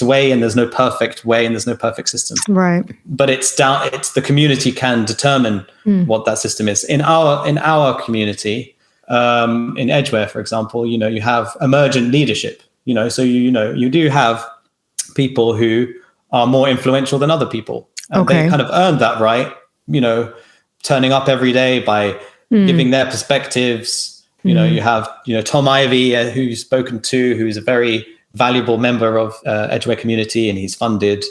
B: way, and there's no perfect way, and there's no perfect system.
A: Right.
B: But it's the community can determine what that system is. In our community, in Edgeware, for example, you have emergent leadership, so you do have people who are more influential than other people. And they kind of earned that right, turning up every day by giving their perspectives. You have, Tom Ivy, who you've spoken to, who's a very valuable member of Edgeware community, and he's funded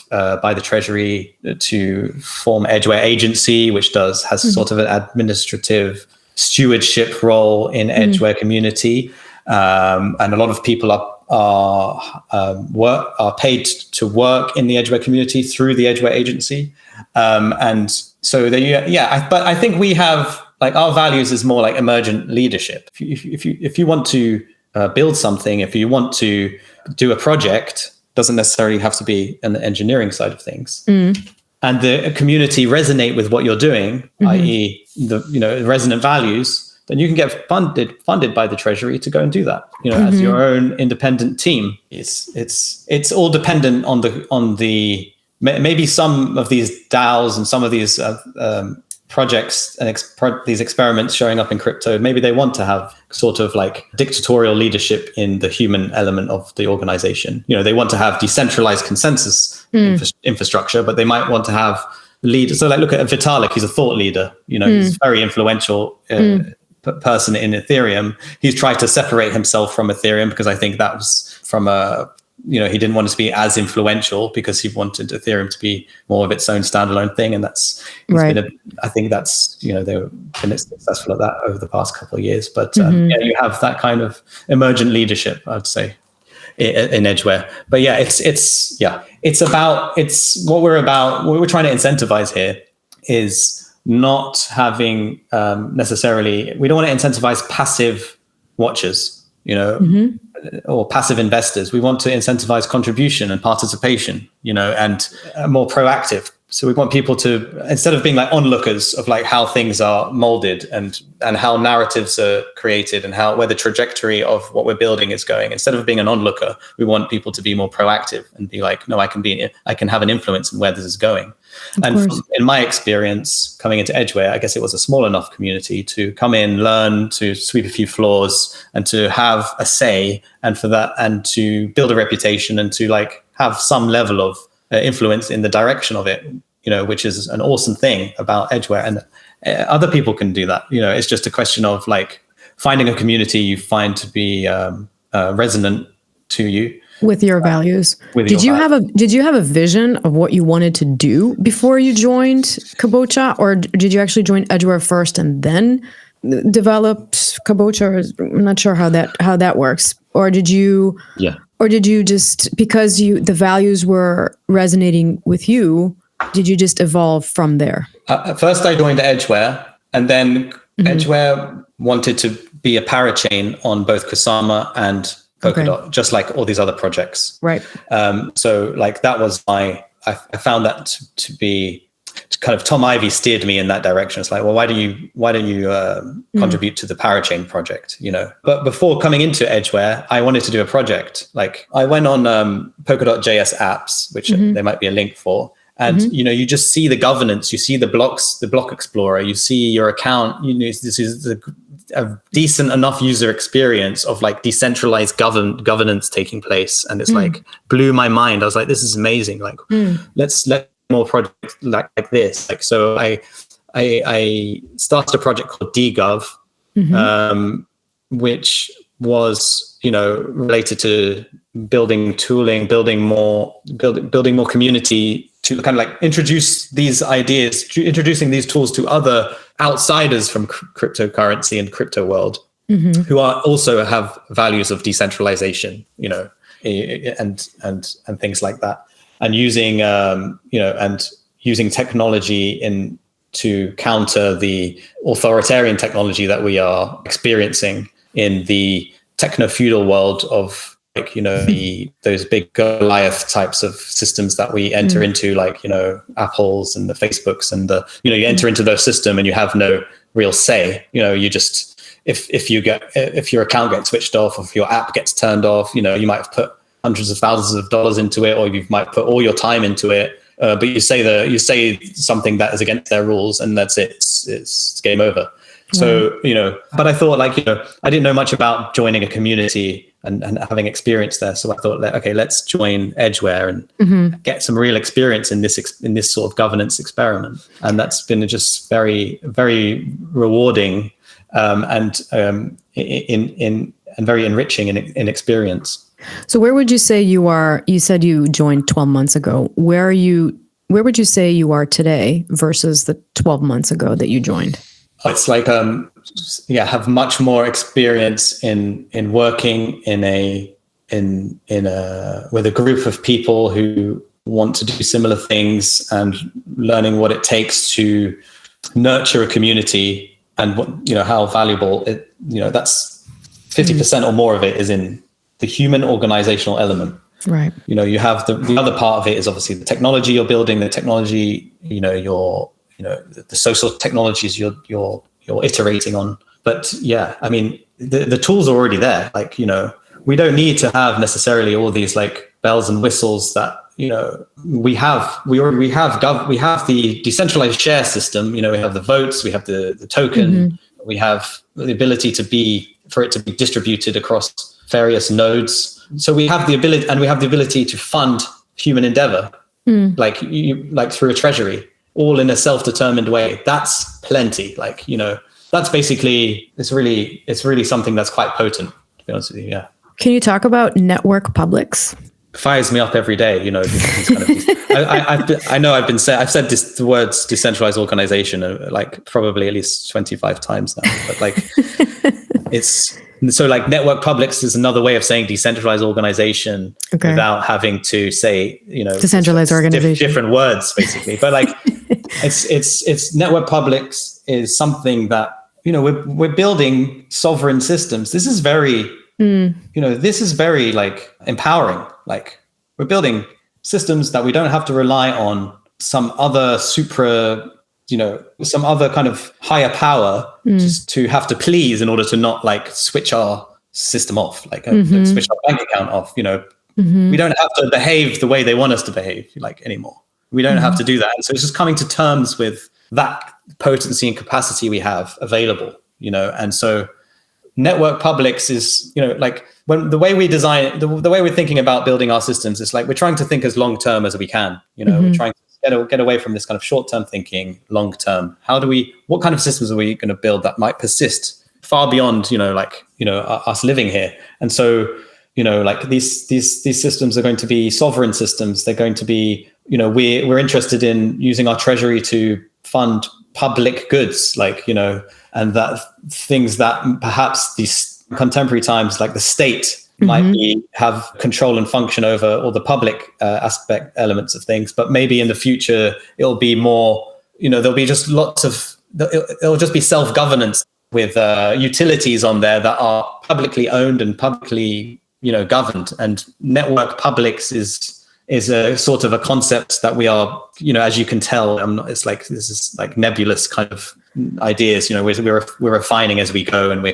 B: by the Treasury to form Edgeware Agency, which has sort of an administrative stewardship role in Edgeware community, and a lot of people are paid to work in the Edgeware community through the Edgeware Agency, and so but I think we have, like, our values is more like emergent leadership. If you want to build something, if you want to do a project, doesn't necessarily have to be an engineering side of things. And the community resonate with what you're doing, i.e. the resonant values, then you can get funded by the Treasury to go and do that, as your own independent team. It's all dependent on the maybe some of these DAOs and some of these projects and these experiments showing up in crypto, maybe they want to have sort of like dictatorial leadership in the human element of the organization. They want to have decentralized consensus infrastructure, but they might want to have leaders. So like, look at Vitalik, he's a thought leader, he's a very influential person in Ethereum. He's tried to separate himself from Ethereum because I think that was from he didn't want it to be as influential, because he wanted Ethereum to be more of its own standalone thing. And I think that's, they've been successful at that over the past couple of years. But you have that kind of emergent leadership, I'd say, in Edgeware. But yeah, what we're trying to incentivize here is not having necessarily, we don't want to incentivize passive watchers, or passive investors. We want to incentivize contribution and participation, and more proactive. So we want people to, instead of being like onlookers of like how things are molded and how narratives are created and where the trajectory of what we're building is going, instead of being an onlooker, we want people to be more proactive and be like, no, I can have an influence in where this is going. In my experience coming into Edgeware, I guess it was a small enough community to come in, learn, to sweep a few floors, and to have a say, and for that, and to build a reputation, and to like have some level of influence in the direction of it, which is an awesome thing about Edgeware. And other people can do that. It's just a question of like finding a community you find to be resonant to you.
A: With your values. Did you have a vision of what you wanted to do before you joined Kabocha, or did you actually join Edgeware first and then develop Kabocha? I'm not sure how that works. Or did you? Yeah. Or did you just, because the values were resonating with you, did you just evolve from there?
B: First, I joined Edgeware, and then Edgeware wanted to be a parachain on both Kusama and Polkadot, just like all these other projects. Right. So like that was I found that to be kind of, Tom Ivy steered me in that direction. It's like, well, why don't you contribute to the parachain project, But before coming into Edgeware, I wanted to do a project. Like I went on Polkadot.js apps, which there might be a link for. And, you just see the governance, you see the blocks, the block explorer, you see your account, this is a decent enough user experience of like decentralized governance taking place. And it's like blew my mind. I was like, this is amazing. Like, let's more projects like this. Like, so I started a project called DGov, which was, related to building tooling, building more community to kind of like introduce these ideas, introducing these tools to other outsiders from cryptocurrency and crypto world, who are also have values of decentralization, and things like that, and using and using technology to counter the authoritarian technology that we are experiencing in the techno-feudal world of those big Goliath types of systems that we enter into, like Apple's and the Facebooks and you enter into those systems and you have no real say. You just if your account gets switched off, or if your app gets turned off, you might have put hundreds of thousands of dollars into it, or you might put all your time into it. But you say something that is against their rules, and that's it. It's game over. So, but I thought I didn't know much about joining a community and having experience there. So I thought, okay, let's join Edgeware and get some real experience in this sort of governance experiment. And that's been just very, very rewarding and very enriching in experience.
A: So where would you say you are? You said you joined 12 months ago. Where would you say you are today versus the 12 months ago that you joined?
B: It's like, have much more experience in working with a group of people who want to do similar things, and learning what it takes to nurture a community, and how valuable it. That's 50% or more of it is in the human organizational element.
A: Right.
B: You have the other part of it is obviously the technology you're building, the technology, the social technologies you're iterating on. But yeah, I mean, the tools are already there. We don't need to have necessarily all these bells and whistles that we have the decentralized share system. We have the votes, we have the token, we have the ability for it to be distributed across various nodes. So we have the ability to fund human endeavor, like through a treasury, all in a self-determined way. That's plenty. That's basically, it's really something that's quite potent, to be honest with you. Yeah.
A: Can you talk about network publics?
B: Fires me up every day. I know I've said the words decentralized organization probably at least 25 times now, but it's so network publics is another way of saying decentralized organization without having to say
A: decentralized organization,
B: different words basically. But it's network publics is something that we're building sovereign systems. This is very empowering. We're building systems that we don't have to rely on some other some other kind of higher power just to have to please in order to not switch our system off, switch our bank account off. We don't have to behave the way they want us to behave anymore. We don't have to do that. And so it's just coming to terms with that potency and capacity we have available, and so network publics is, when the way we design, the way we're thinking about building our systems, it's we're trying to think as long-term as we can, we're trying to get away from this kind of short-term thinking, long-term. What kind of systems are we going to build that might persist far beyond, us living here? And so, these systems are going to be sovereign systems. They're going to be, we're interested in using our treasury to fund public goods, and that things that perhaps these contemporary times, like the state, might have control and function over all the public aspect elements of things. But maybe in the future, it'll be more, there'll be just it'll just be self-governance with utilities on there that are publicly owned and publicly, governed. And network publics is a sort of a concept that we are, as you can tell, this is nebulous kind of ideas, we're refining as we go, and we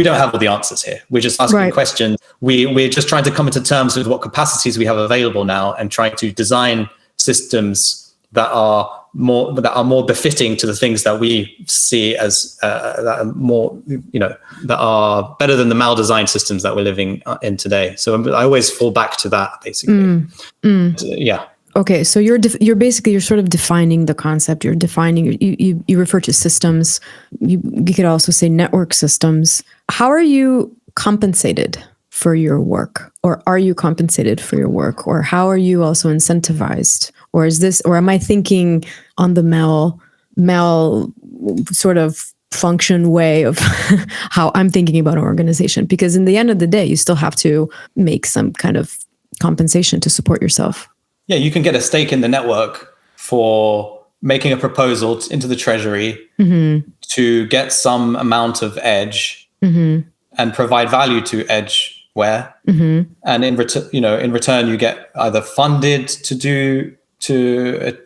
B: don't have all the answers here. We're just asking questions. We're just trying to come into terms with what capacities we have available now, and trying to design systems that are more befitting to the things that we see as that are more, that are better than the mal-designed systems that we're living in today. So I always fall back to that, basically. Yeah.
A: Okay, so you're sort of defining the concept. You're defining. You refer to systems. You could also say network systems. How are you compensated for your work, or are you compensated for your work, or how are you also incentivized, or am I thinking on the Mel sort of function way of how I'm thinking about an organization, because in the end of the day, you still have to make some kind of compensation to support yourself.
B: Yeah, you can get a stake in the network for making a proposal into the treasury to get some amount of edge and provide value to edgeware. And in return, you get either funded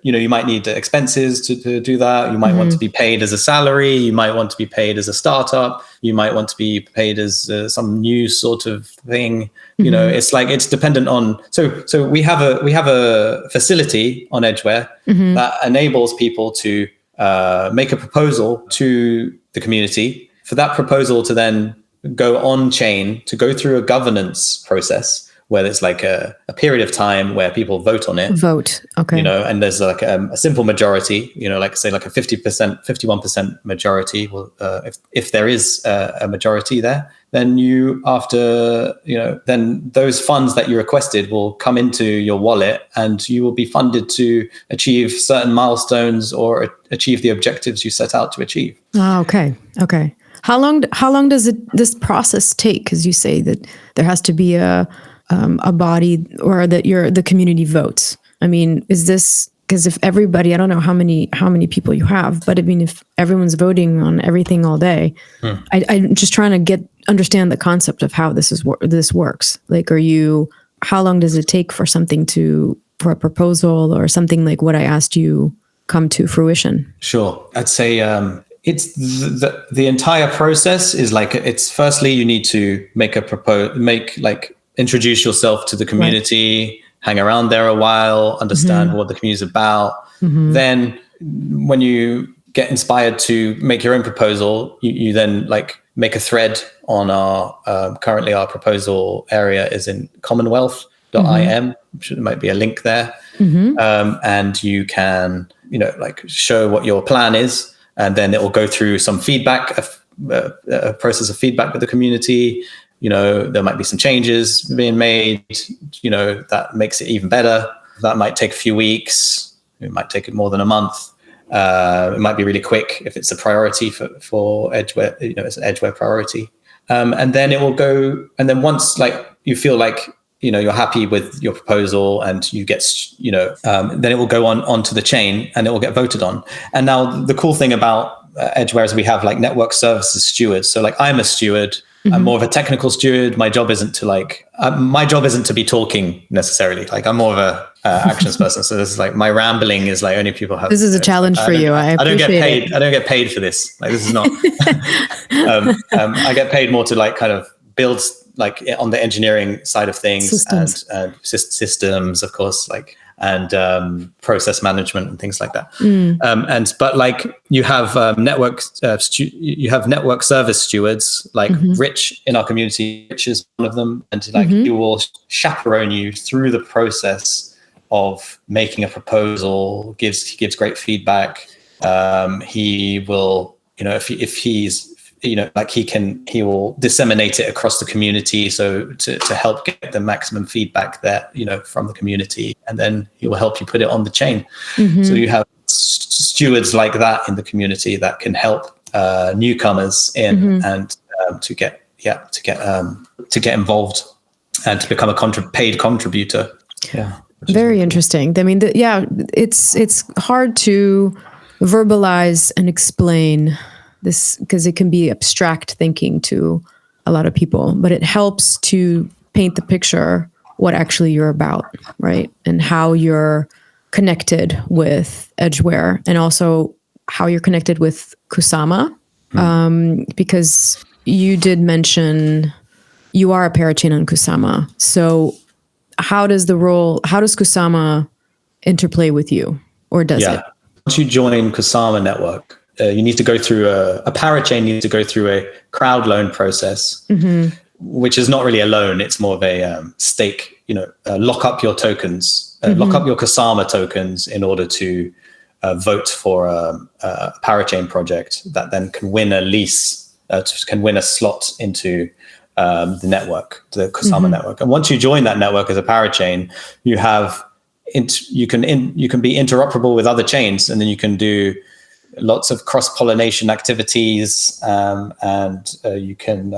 B: you might need expenses to do that. You might want to be paid as a salary. You might want to be paid as a startup. You might want to be paid as some new sort of thing. It's like, it's dependent on. So we have a facility on Edgeware that enables people to make a proposal to the community, for that proposal to then go on chain, to go through a governance process where there's like a period of time where people vote on it.
A: Okay.
B: And there's like a simple majority, like say like a 50%, 51% majority. Well, if there is a majority there, then then those funds that you requested will come into your wallet, and you will be funded to achieve certain milestones or achieve the objectives you set out to achieve.
A: Oh, okay. How long does this process take? Because you say that there has to be a body, or that the community votes. I mean, is this, because if everybody, I don't know how many people you have, but I mean, if everyone's voting on everything all day, I'm just trying to understand the concept of how this works. Like, how long does it take for for a proposal or something like what I asked you come to fruition?
B: Sure. I'd say, it's the entire process is like, it's firstly, you need to introduce yourself to the community, hang around there a while, understand what the community is about. Then when you get inspired to make your own proposal, you then like make a thread on currently our proposal area is in commonwealth.im, there might be a link there. And you can, show what your plan is, and then it will go through some feedback, a process of feedback with the community. There might be some changes being made, that makes it even better. That might take a few weeks. It might take more than a month. It might be really quick if it's a priority for Edgeware, it's an Edgeware priority. And then it will go, and then once you feel like, you're happy with your proposal and you get, then it will go onto the chain and it will get voted on. And now the cool thing about Edgeware is we have like network services stewards. So like I'm a steward. I'm more of a technical steward. My job isn't to be talking necessarily. Like I'm more of a actions person. So this is like my rambling is like only people have.
A: This is a challenge for you. I don't get
B: paid. I don't get paid for this. Like this is not. I get paid more to like kind of build like on the engineering side of things systems. and systems, of course, like and process management and things like that. But like you have network service stewards, like Rich in our community. Rich is one of them, and like he will chaperone you through the process of making a proposal. He gives great feedback. He will, if he's he will disseminate it across the community, so to help get the maximum feedback that from the community, and then he will help you put it on the chain. So you have stewards like that in the community that can help newcomers in and to get involved and to become a paid contributor.
A: Very interesting. I mean, it's hard to verbalize and explain this because it can be abstract thinking to a lot of people, but it helps to paint the picture what actually you're about, right? And how you're connected with Edgeware, and also how you're connected with Kusama, because you did mention you are a parachain on Kusama. So how does Kusama interplay with you, or does it?
B: Once you join Kusama network, you need to go through a parachain needs to go through a crowd loan process, which is not really a loan. It's more of a stake, lock up your tokens, lock up your Kusama tokens in order to vote for a parachain project that then can win a lease, can win a slot into the network, the Kusama network. And once you join that network as a parachain, you can be interoperable with other chains, and then you can do lots of cross-pollination activities, and you can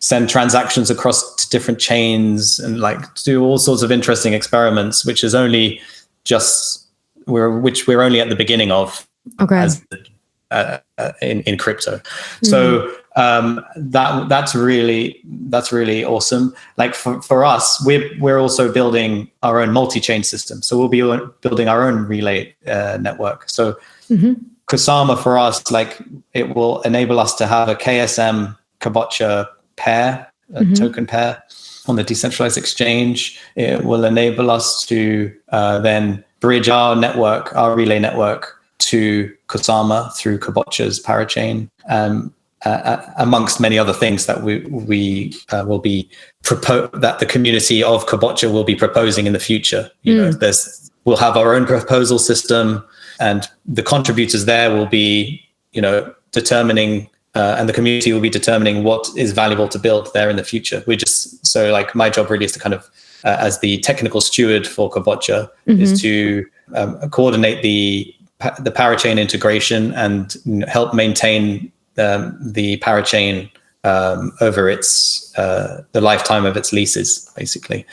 B: send transactions across to different chains and like do all sorts of interesting experiments, which is only just we're only at the beginning of as in crypto. So that's really awesome. Like for us, we're also building our own multi-chain system. So we'll be building our own relay network. So Kusama for us, like it will enable us to have a KSM Kabocha pair, a token pair on the decentralized exchange. It will enable us to then bridge our network, our relay network, to Kusama through Kabocha's parachain, amongst many other things that we will be that the community of Kabocha will be proposing in the future. You know, we'll have our own proposal system, and the contributors there will be, you know, determining, and the community will be determining what is valuable to build there in the future. So like my job really is to kind of, as the technical steward for Kabocha, is to coordinate the parachain integration and help maintain the parachain over its the lifetime of its leases, basically.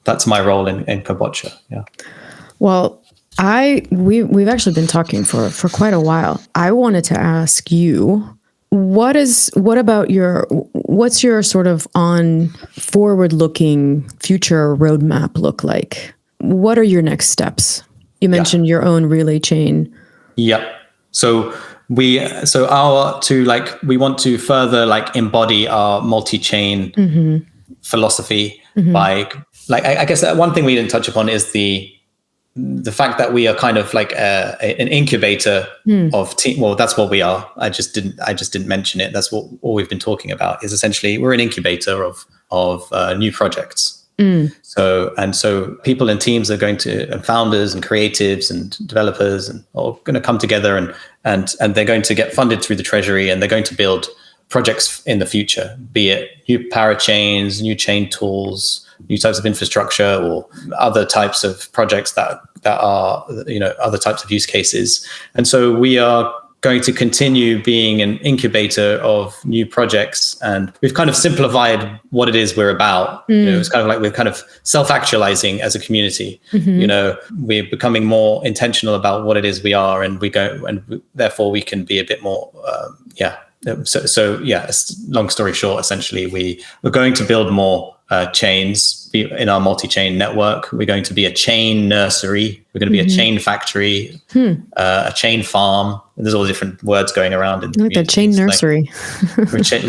B: That's my role in Kabocha. Yeah.
A: Well, we've actually been talking for quite a while. I wanted to ask you, what's your sort of on forward-looking future roadmap look like? What are your next steps? You mentioned your own relay chain.
B: Yep. So we want to further like embody our multi-chain philosophy by like, I guess that one thing we didn't touch upon is the fact that we are kind of like an incubator of team. Well, that's what we are. I just didn't mention it. That's all we've been talking about, is essentially we're an incubator of new projects. So people and teams are going to, and founders and creatives and developers and are going to come together and they're going to get funded through the treasury, and they're going to build projects in the future, be it new parachains, new chain tools, new types of infrastructure, or other types of projects that are, you know, other types of use cases. And so we are going to continue being an incubator of new projects, and we've kind of simplified what it is we're about. You know, it's kind of like we're kind of self-actualizing as a community. You know, we're becoming more intentional about what it is we are, and therefore we can be a bit more, long story short, essentially we're going to build more chains in our multi-chain network. We're going to be a chain nursery. We're going to be a chain factory, a chain farm. There's all different words going around. In
A: like that chain nursery.
B: A chain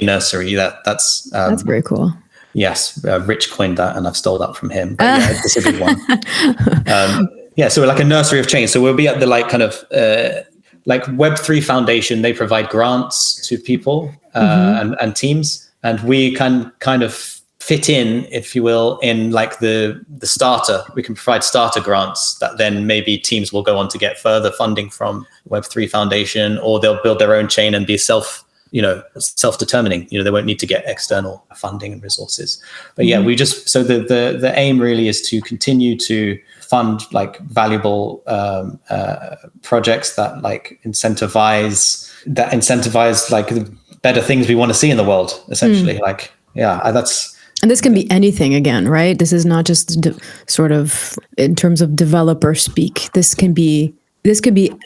B: nursery. That's
A: very cool.
B: Yes, Rich coined that, and I've stole that from him. But yeah, it's a good one. So we're like a nursery of chains. So we'll be at the like kind of like Web3 Foundation. They provide grants to people and teams. And we can kind of fit in, if you will, in like the starter. We can provide starter grants that then maybe teams will go on to get further funding from Web3 Foundation, or they'll build their own chain and be self-determining. You know, they won't need to get external funding and resources. But yeah, so the aim really is to continue to fund like valuable projects that incentivize like the better things we want to see in the world, essentially.
A: And this can be anything again, right? This is not just sort of in terms of developer speak. This could be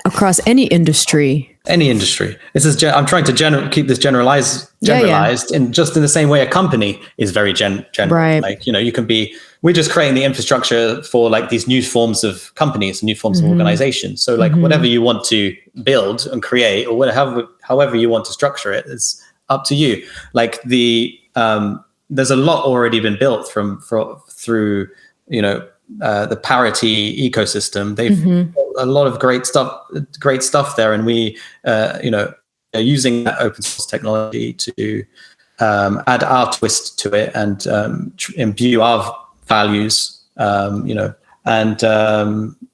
A: across any industry.
B: Any industry. This is I'm trying to keep this generalized, and just in the same way a company is very general.
A: Right.
B: Like, you know, we're just creating the infrastructure for like these new forms of companies, new forms of organizations. So like whatever you want to build and create, or however you want to structure it, is up to you. Like there's a lot already been built through you know, the parity ecosystem. They've built a lot of great stuff there, and we you know, are using that open source technology to add our twist to it and imbue our values, you know, and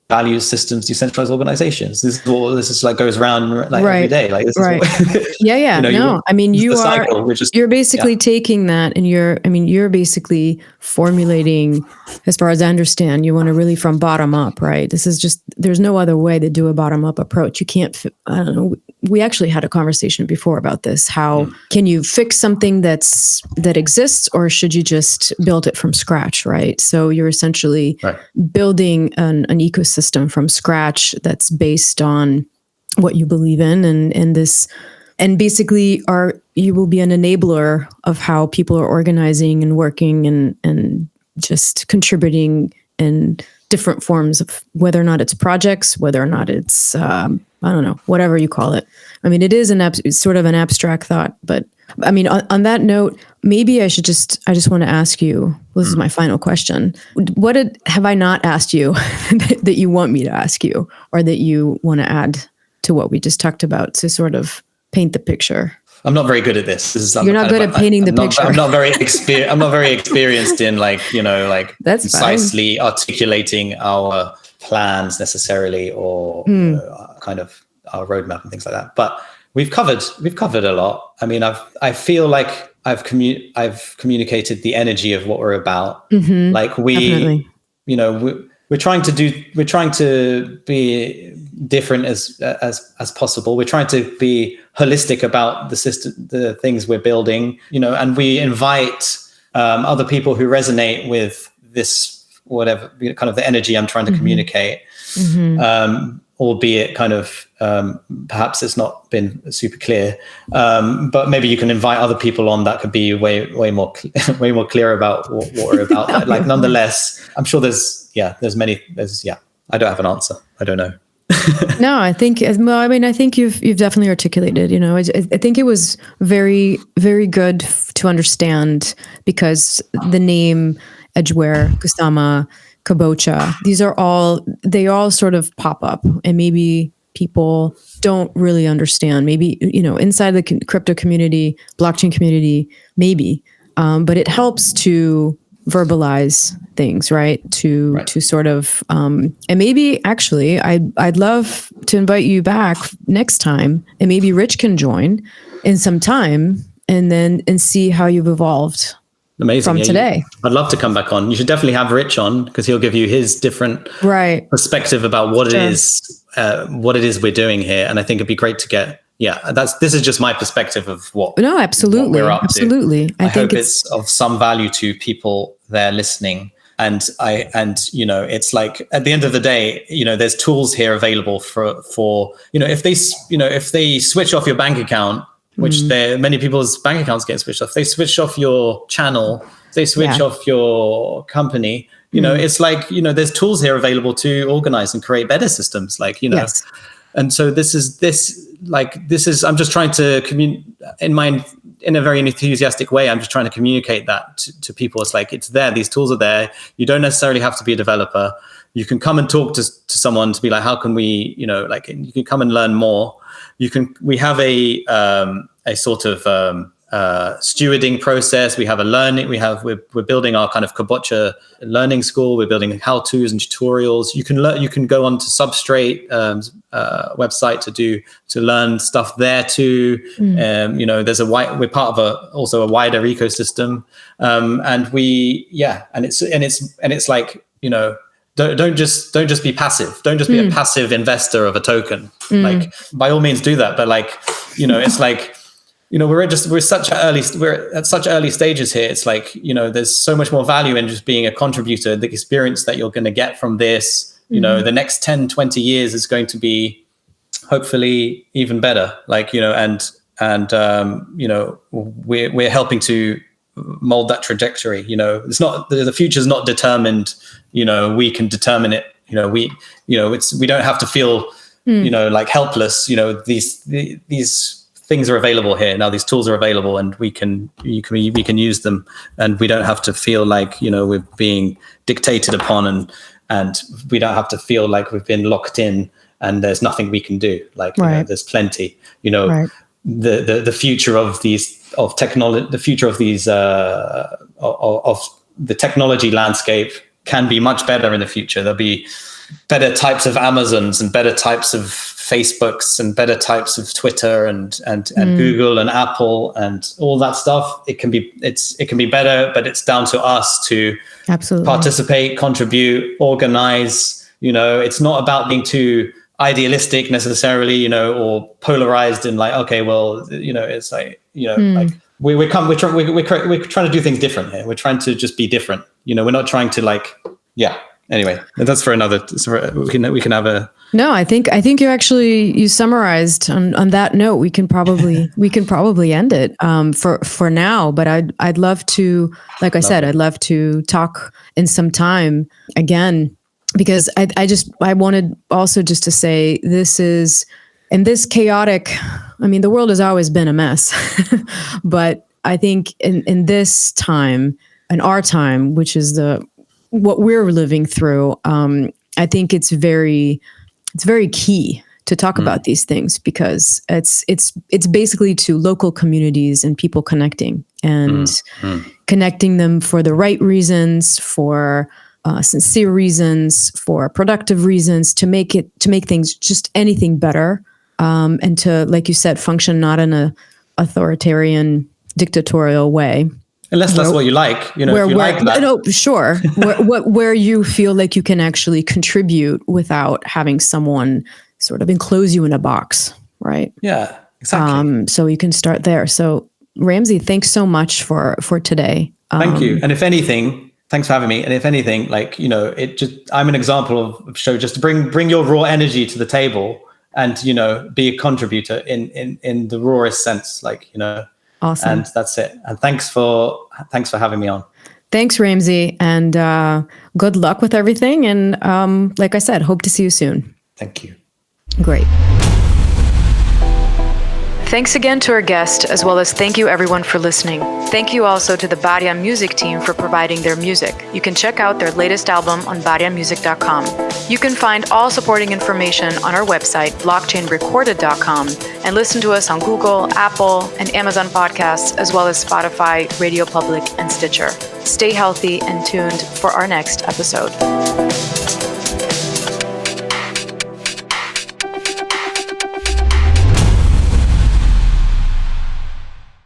B: values systems, decentralized organizations. This is like goes around like every day. Like this is what,
A: yeah. No, I mean, you're basically taking that and you're basically formulating, as far as I understand, you want to really from bottom up, right? This is just, there's no other way to do a bottom up approach. You can't, I don't know. We actually had a conversation before about this. How can you fix something that exists, or should you just build it from scratch, right? So you're essentially building an ecosystem from scratch that's based on what you believe in, and basically you will be an enabler of how people are organizing and working and just contributing in different forms of, whether or not it's projects, whether or not it's I don't know, whatever you call it. I mean, it is sort of an abstract thought, but I mean, on that note, maybe I just want to ask you, this is my final question. What have I not asked you that you want me to ask you, or that you want to add to what we just talked about to sort of paint the picture?
B: I'm not very good at this.
A: You're not good at painting the picture.
B: I'm not very experienced in
A: that's
B: precisely fine. Articulating our plans necessarily, or kind of our roadmap and things like that. But we've covered a lot. I mean, I feel like I've communicated the energy of what we're about. Mm-hmm. Like
A: Definitely.
B: We're trying to be different as possible. We're trying to be holistic about the system, the things we're building, and we invite other people who resonate with this, whatever kind of the energy I'm trying to communicate, albeit kind of perhaps it's not been super clear, but maybe you can invite other people on that could be way more clear about what we're about. Like nonetheless, I'm sure there's I don't have an answer. I don't know.
A: No, I think you've definitely articulated, I think it was very, very good to understand, because the name Edgeware, Kusama, Kabocha, they all sort of pop up, and maybe people don't really understand, maybe, inside the crypto community, blockchain community, maybe, but it helps to verbalize things, right? To sort of, and maybe actually I'd love to invite you back next time, and maybe Rich can join in some time and see how you've evolved.
B: Amazing.
A: From today.
B: I'd love to come back on. You should definitely have Rich on, because he'll give you his different perspective about what it is we're doing here. And I think it'd be great to get, this is just my perspective of what
A: absolutely.
B: What we're up
A: absolutely.
B: to. I hope it's of some value to people there listening. And it's like, at the end of the day, there's tools here available for if they switch off your bank account, which many people's bank accounts get switched off. They switch off your channel. They switch off your company. It's like, there's tools here available to organize and create better systems. Like,
A: Yes.
B: And so this is, I'm just trying to in a very enthusiastic way, I'm just trying to communicate that to people. It's like, it's there. These tools are there. You don't necessarily have to be a developer. You can come and talk to someone to be like, how can we, you can come and learn more. We have a sort of stewarding process. We have we're building our kind of Kabocha learning school. We're building how-tos and tutorials. You can go on to Substrate website to learn stuff there too. There's we're part of also a wider ecosystem. And it's like, don't just be passive. Don't just be a passive investor of a token. Like, by all means do that. But like, it's like, we're at such early stages here. It's like, there's so much more value in just being a contributor. The experience that you're going to get from this, the next 10, 20 years is going to be hopefully even better. Like, we're helping to mold that trajectory. It's not, the future's not determined, we can determine it. We don't have to feel, like helpless. These things are available here now. These tools are available, and we can use them, and we don't have to feel like we're being dictated upon, and we don't have to feel like we've been locked in and there's nothing we can do. Like there's plenty. The future of technology, the future of these of the technology landscape can be much better in the future. There'll be better types of Amazons and better types of Facebooks and better types of Twitter and Google and Apple and all that stuff. It can be better, but it's down to us to participate, contribute, organize. It's not about being too idealistic necessarily, or polarized in like, okay, well, it's like, like we're trying to do things different here. We're trying to just be different. We're not trying to like, anyway, that's for another, we can have a.
A: No, I think you summarized on that note. We can probably end it for now. But I'd love to, like I said, I'd love to talk in some time again, because I wanted also just to say this is, in this chaotic, I mean, the world has always been a mess, but I think in this time, in our time, which is what we're living through, I think it's very key to talk about these things, because it's basically to local communities and people connecting and connecting them for the right reasons, for sincere reasons, for productive reasons, to make things just anything better, and to, like you said, function not in a authoritarian, dictatorial way.
B: Unless that's what you like, if you like that.
A: No, sure. where you feel like you can actually contribute without having someone sort of enclose you in a box, right?
B: Yeah, exactly.
A: So you can start there. So Ramsey, thanks so much for today.
B: Thank you. And if anything, thanks for having me. And if anything, like, I'm an example of show, just to bring your raw energy to the table and, be a contributor in the rawest sense, like, Awesome. And that's it. And thanks for having me on.
A: Thanks, Ramsey. And good luck with everything. And like I said, hope to see you soon.
B: Thank you.
A: Great. Thanks again to our guest, as well as thank you everyone for listening. Thank you also to the Bariam Music team for providing their music. You can check out their latest album on bariammusic.com. You can find all supporting information on our website, blockchainrecorded.com, and listen to us on Google, Apple, and Amazon podcasts, as well as Spotify, Radio Public, and Stitcher. Stay healthy and tuned for our next episode.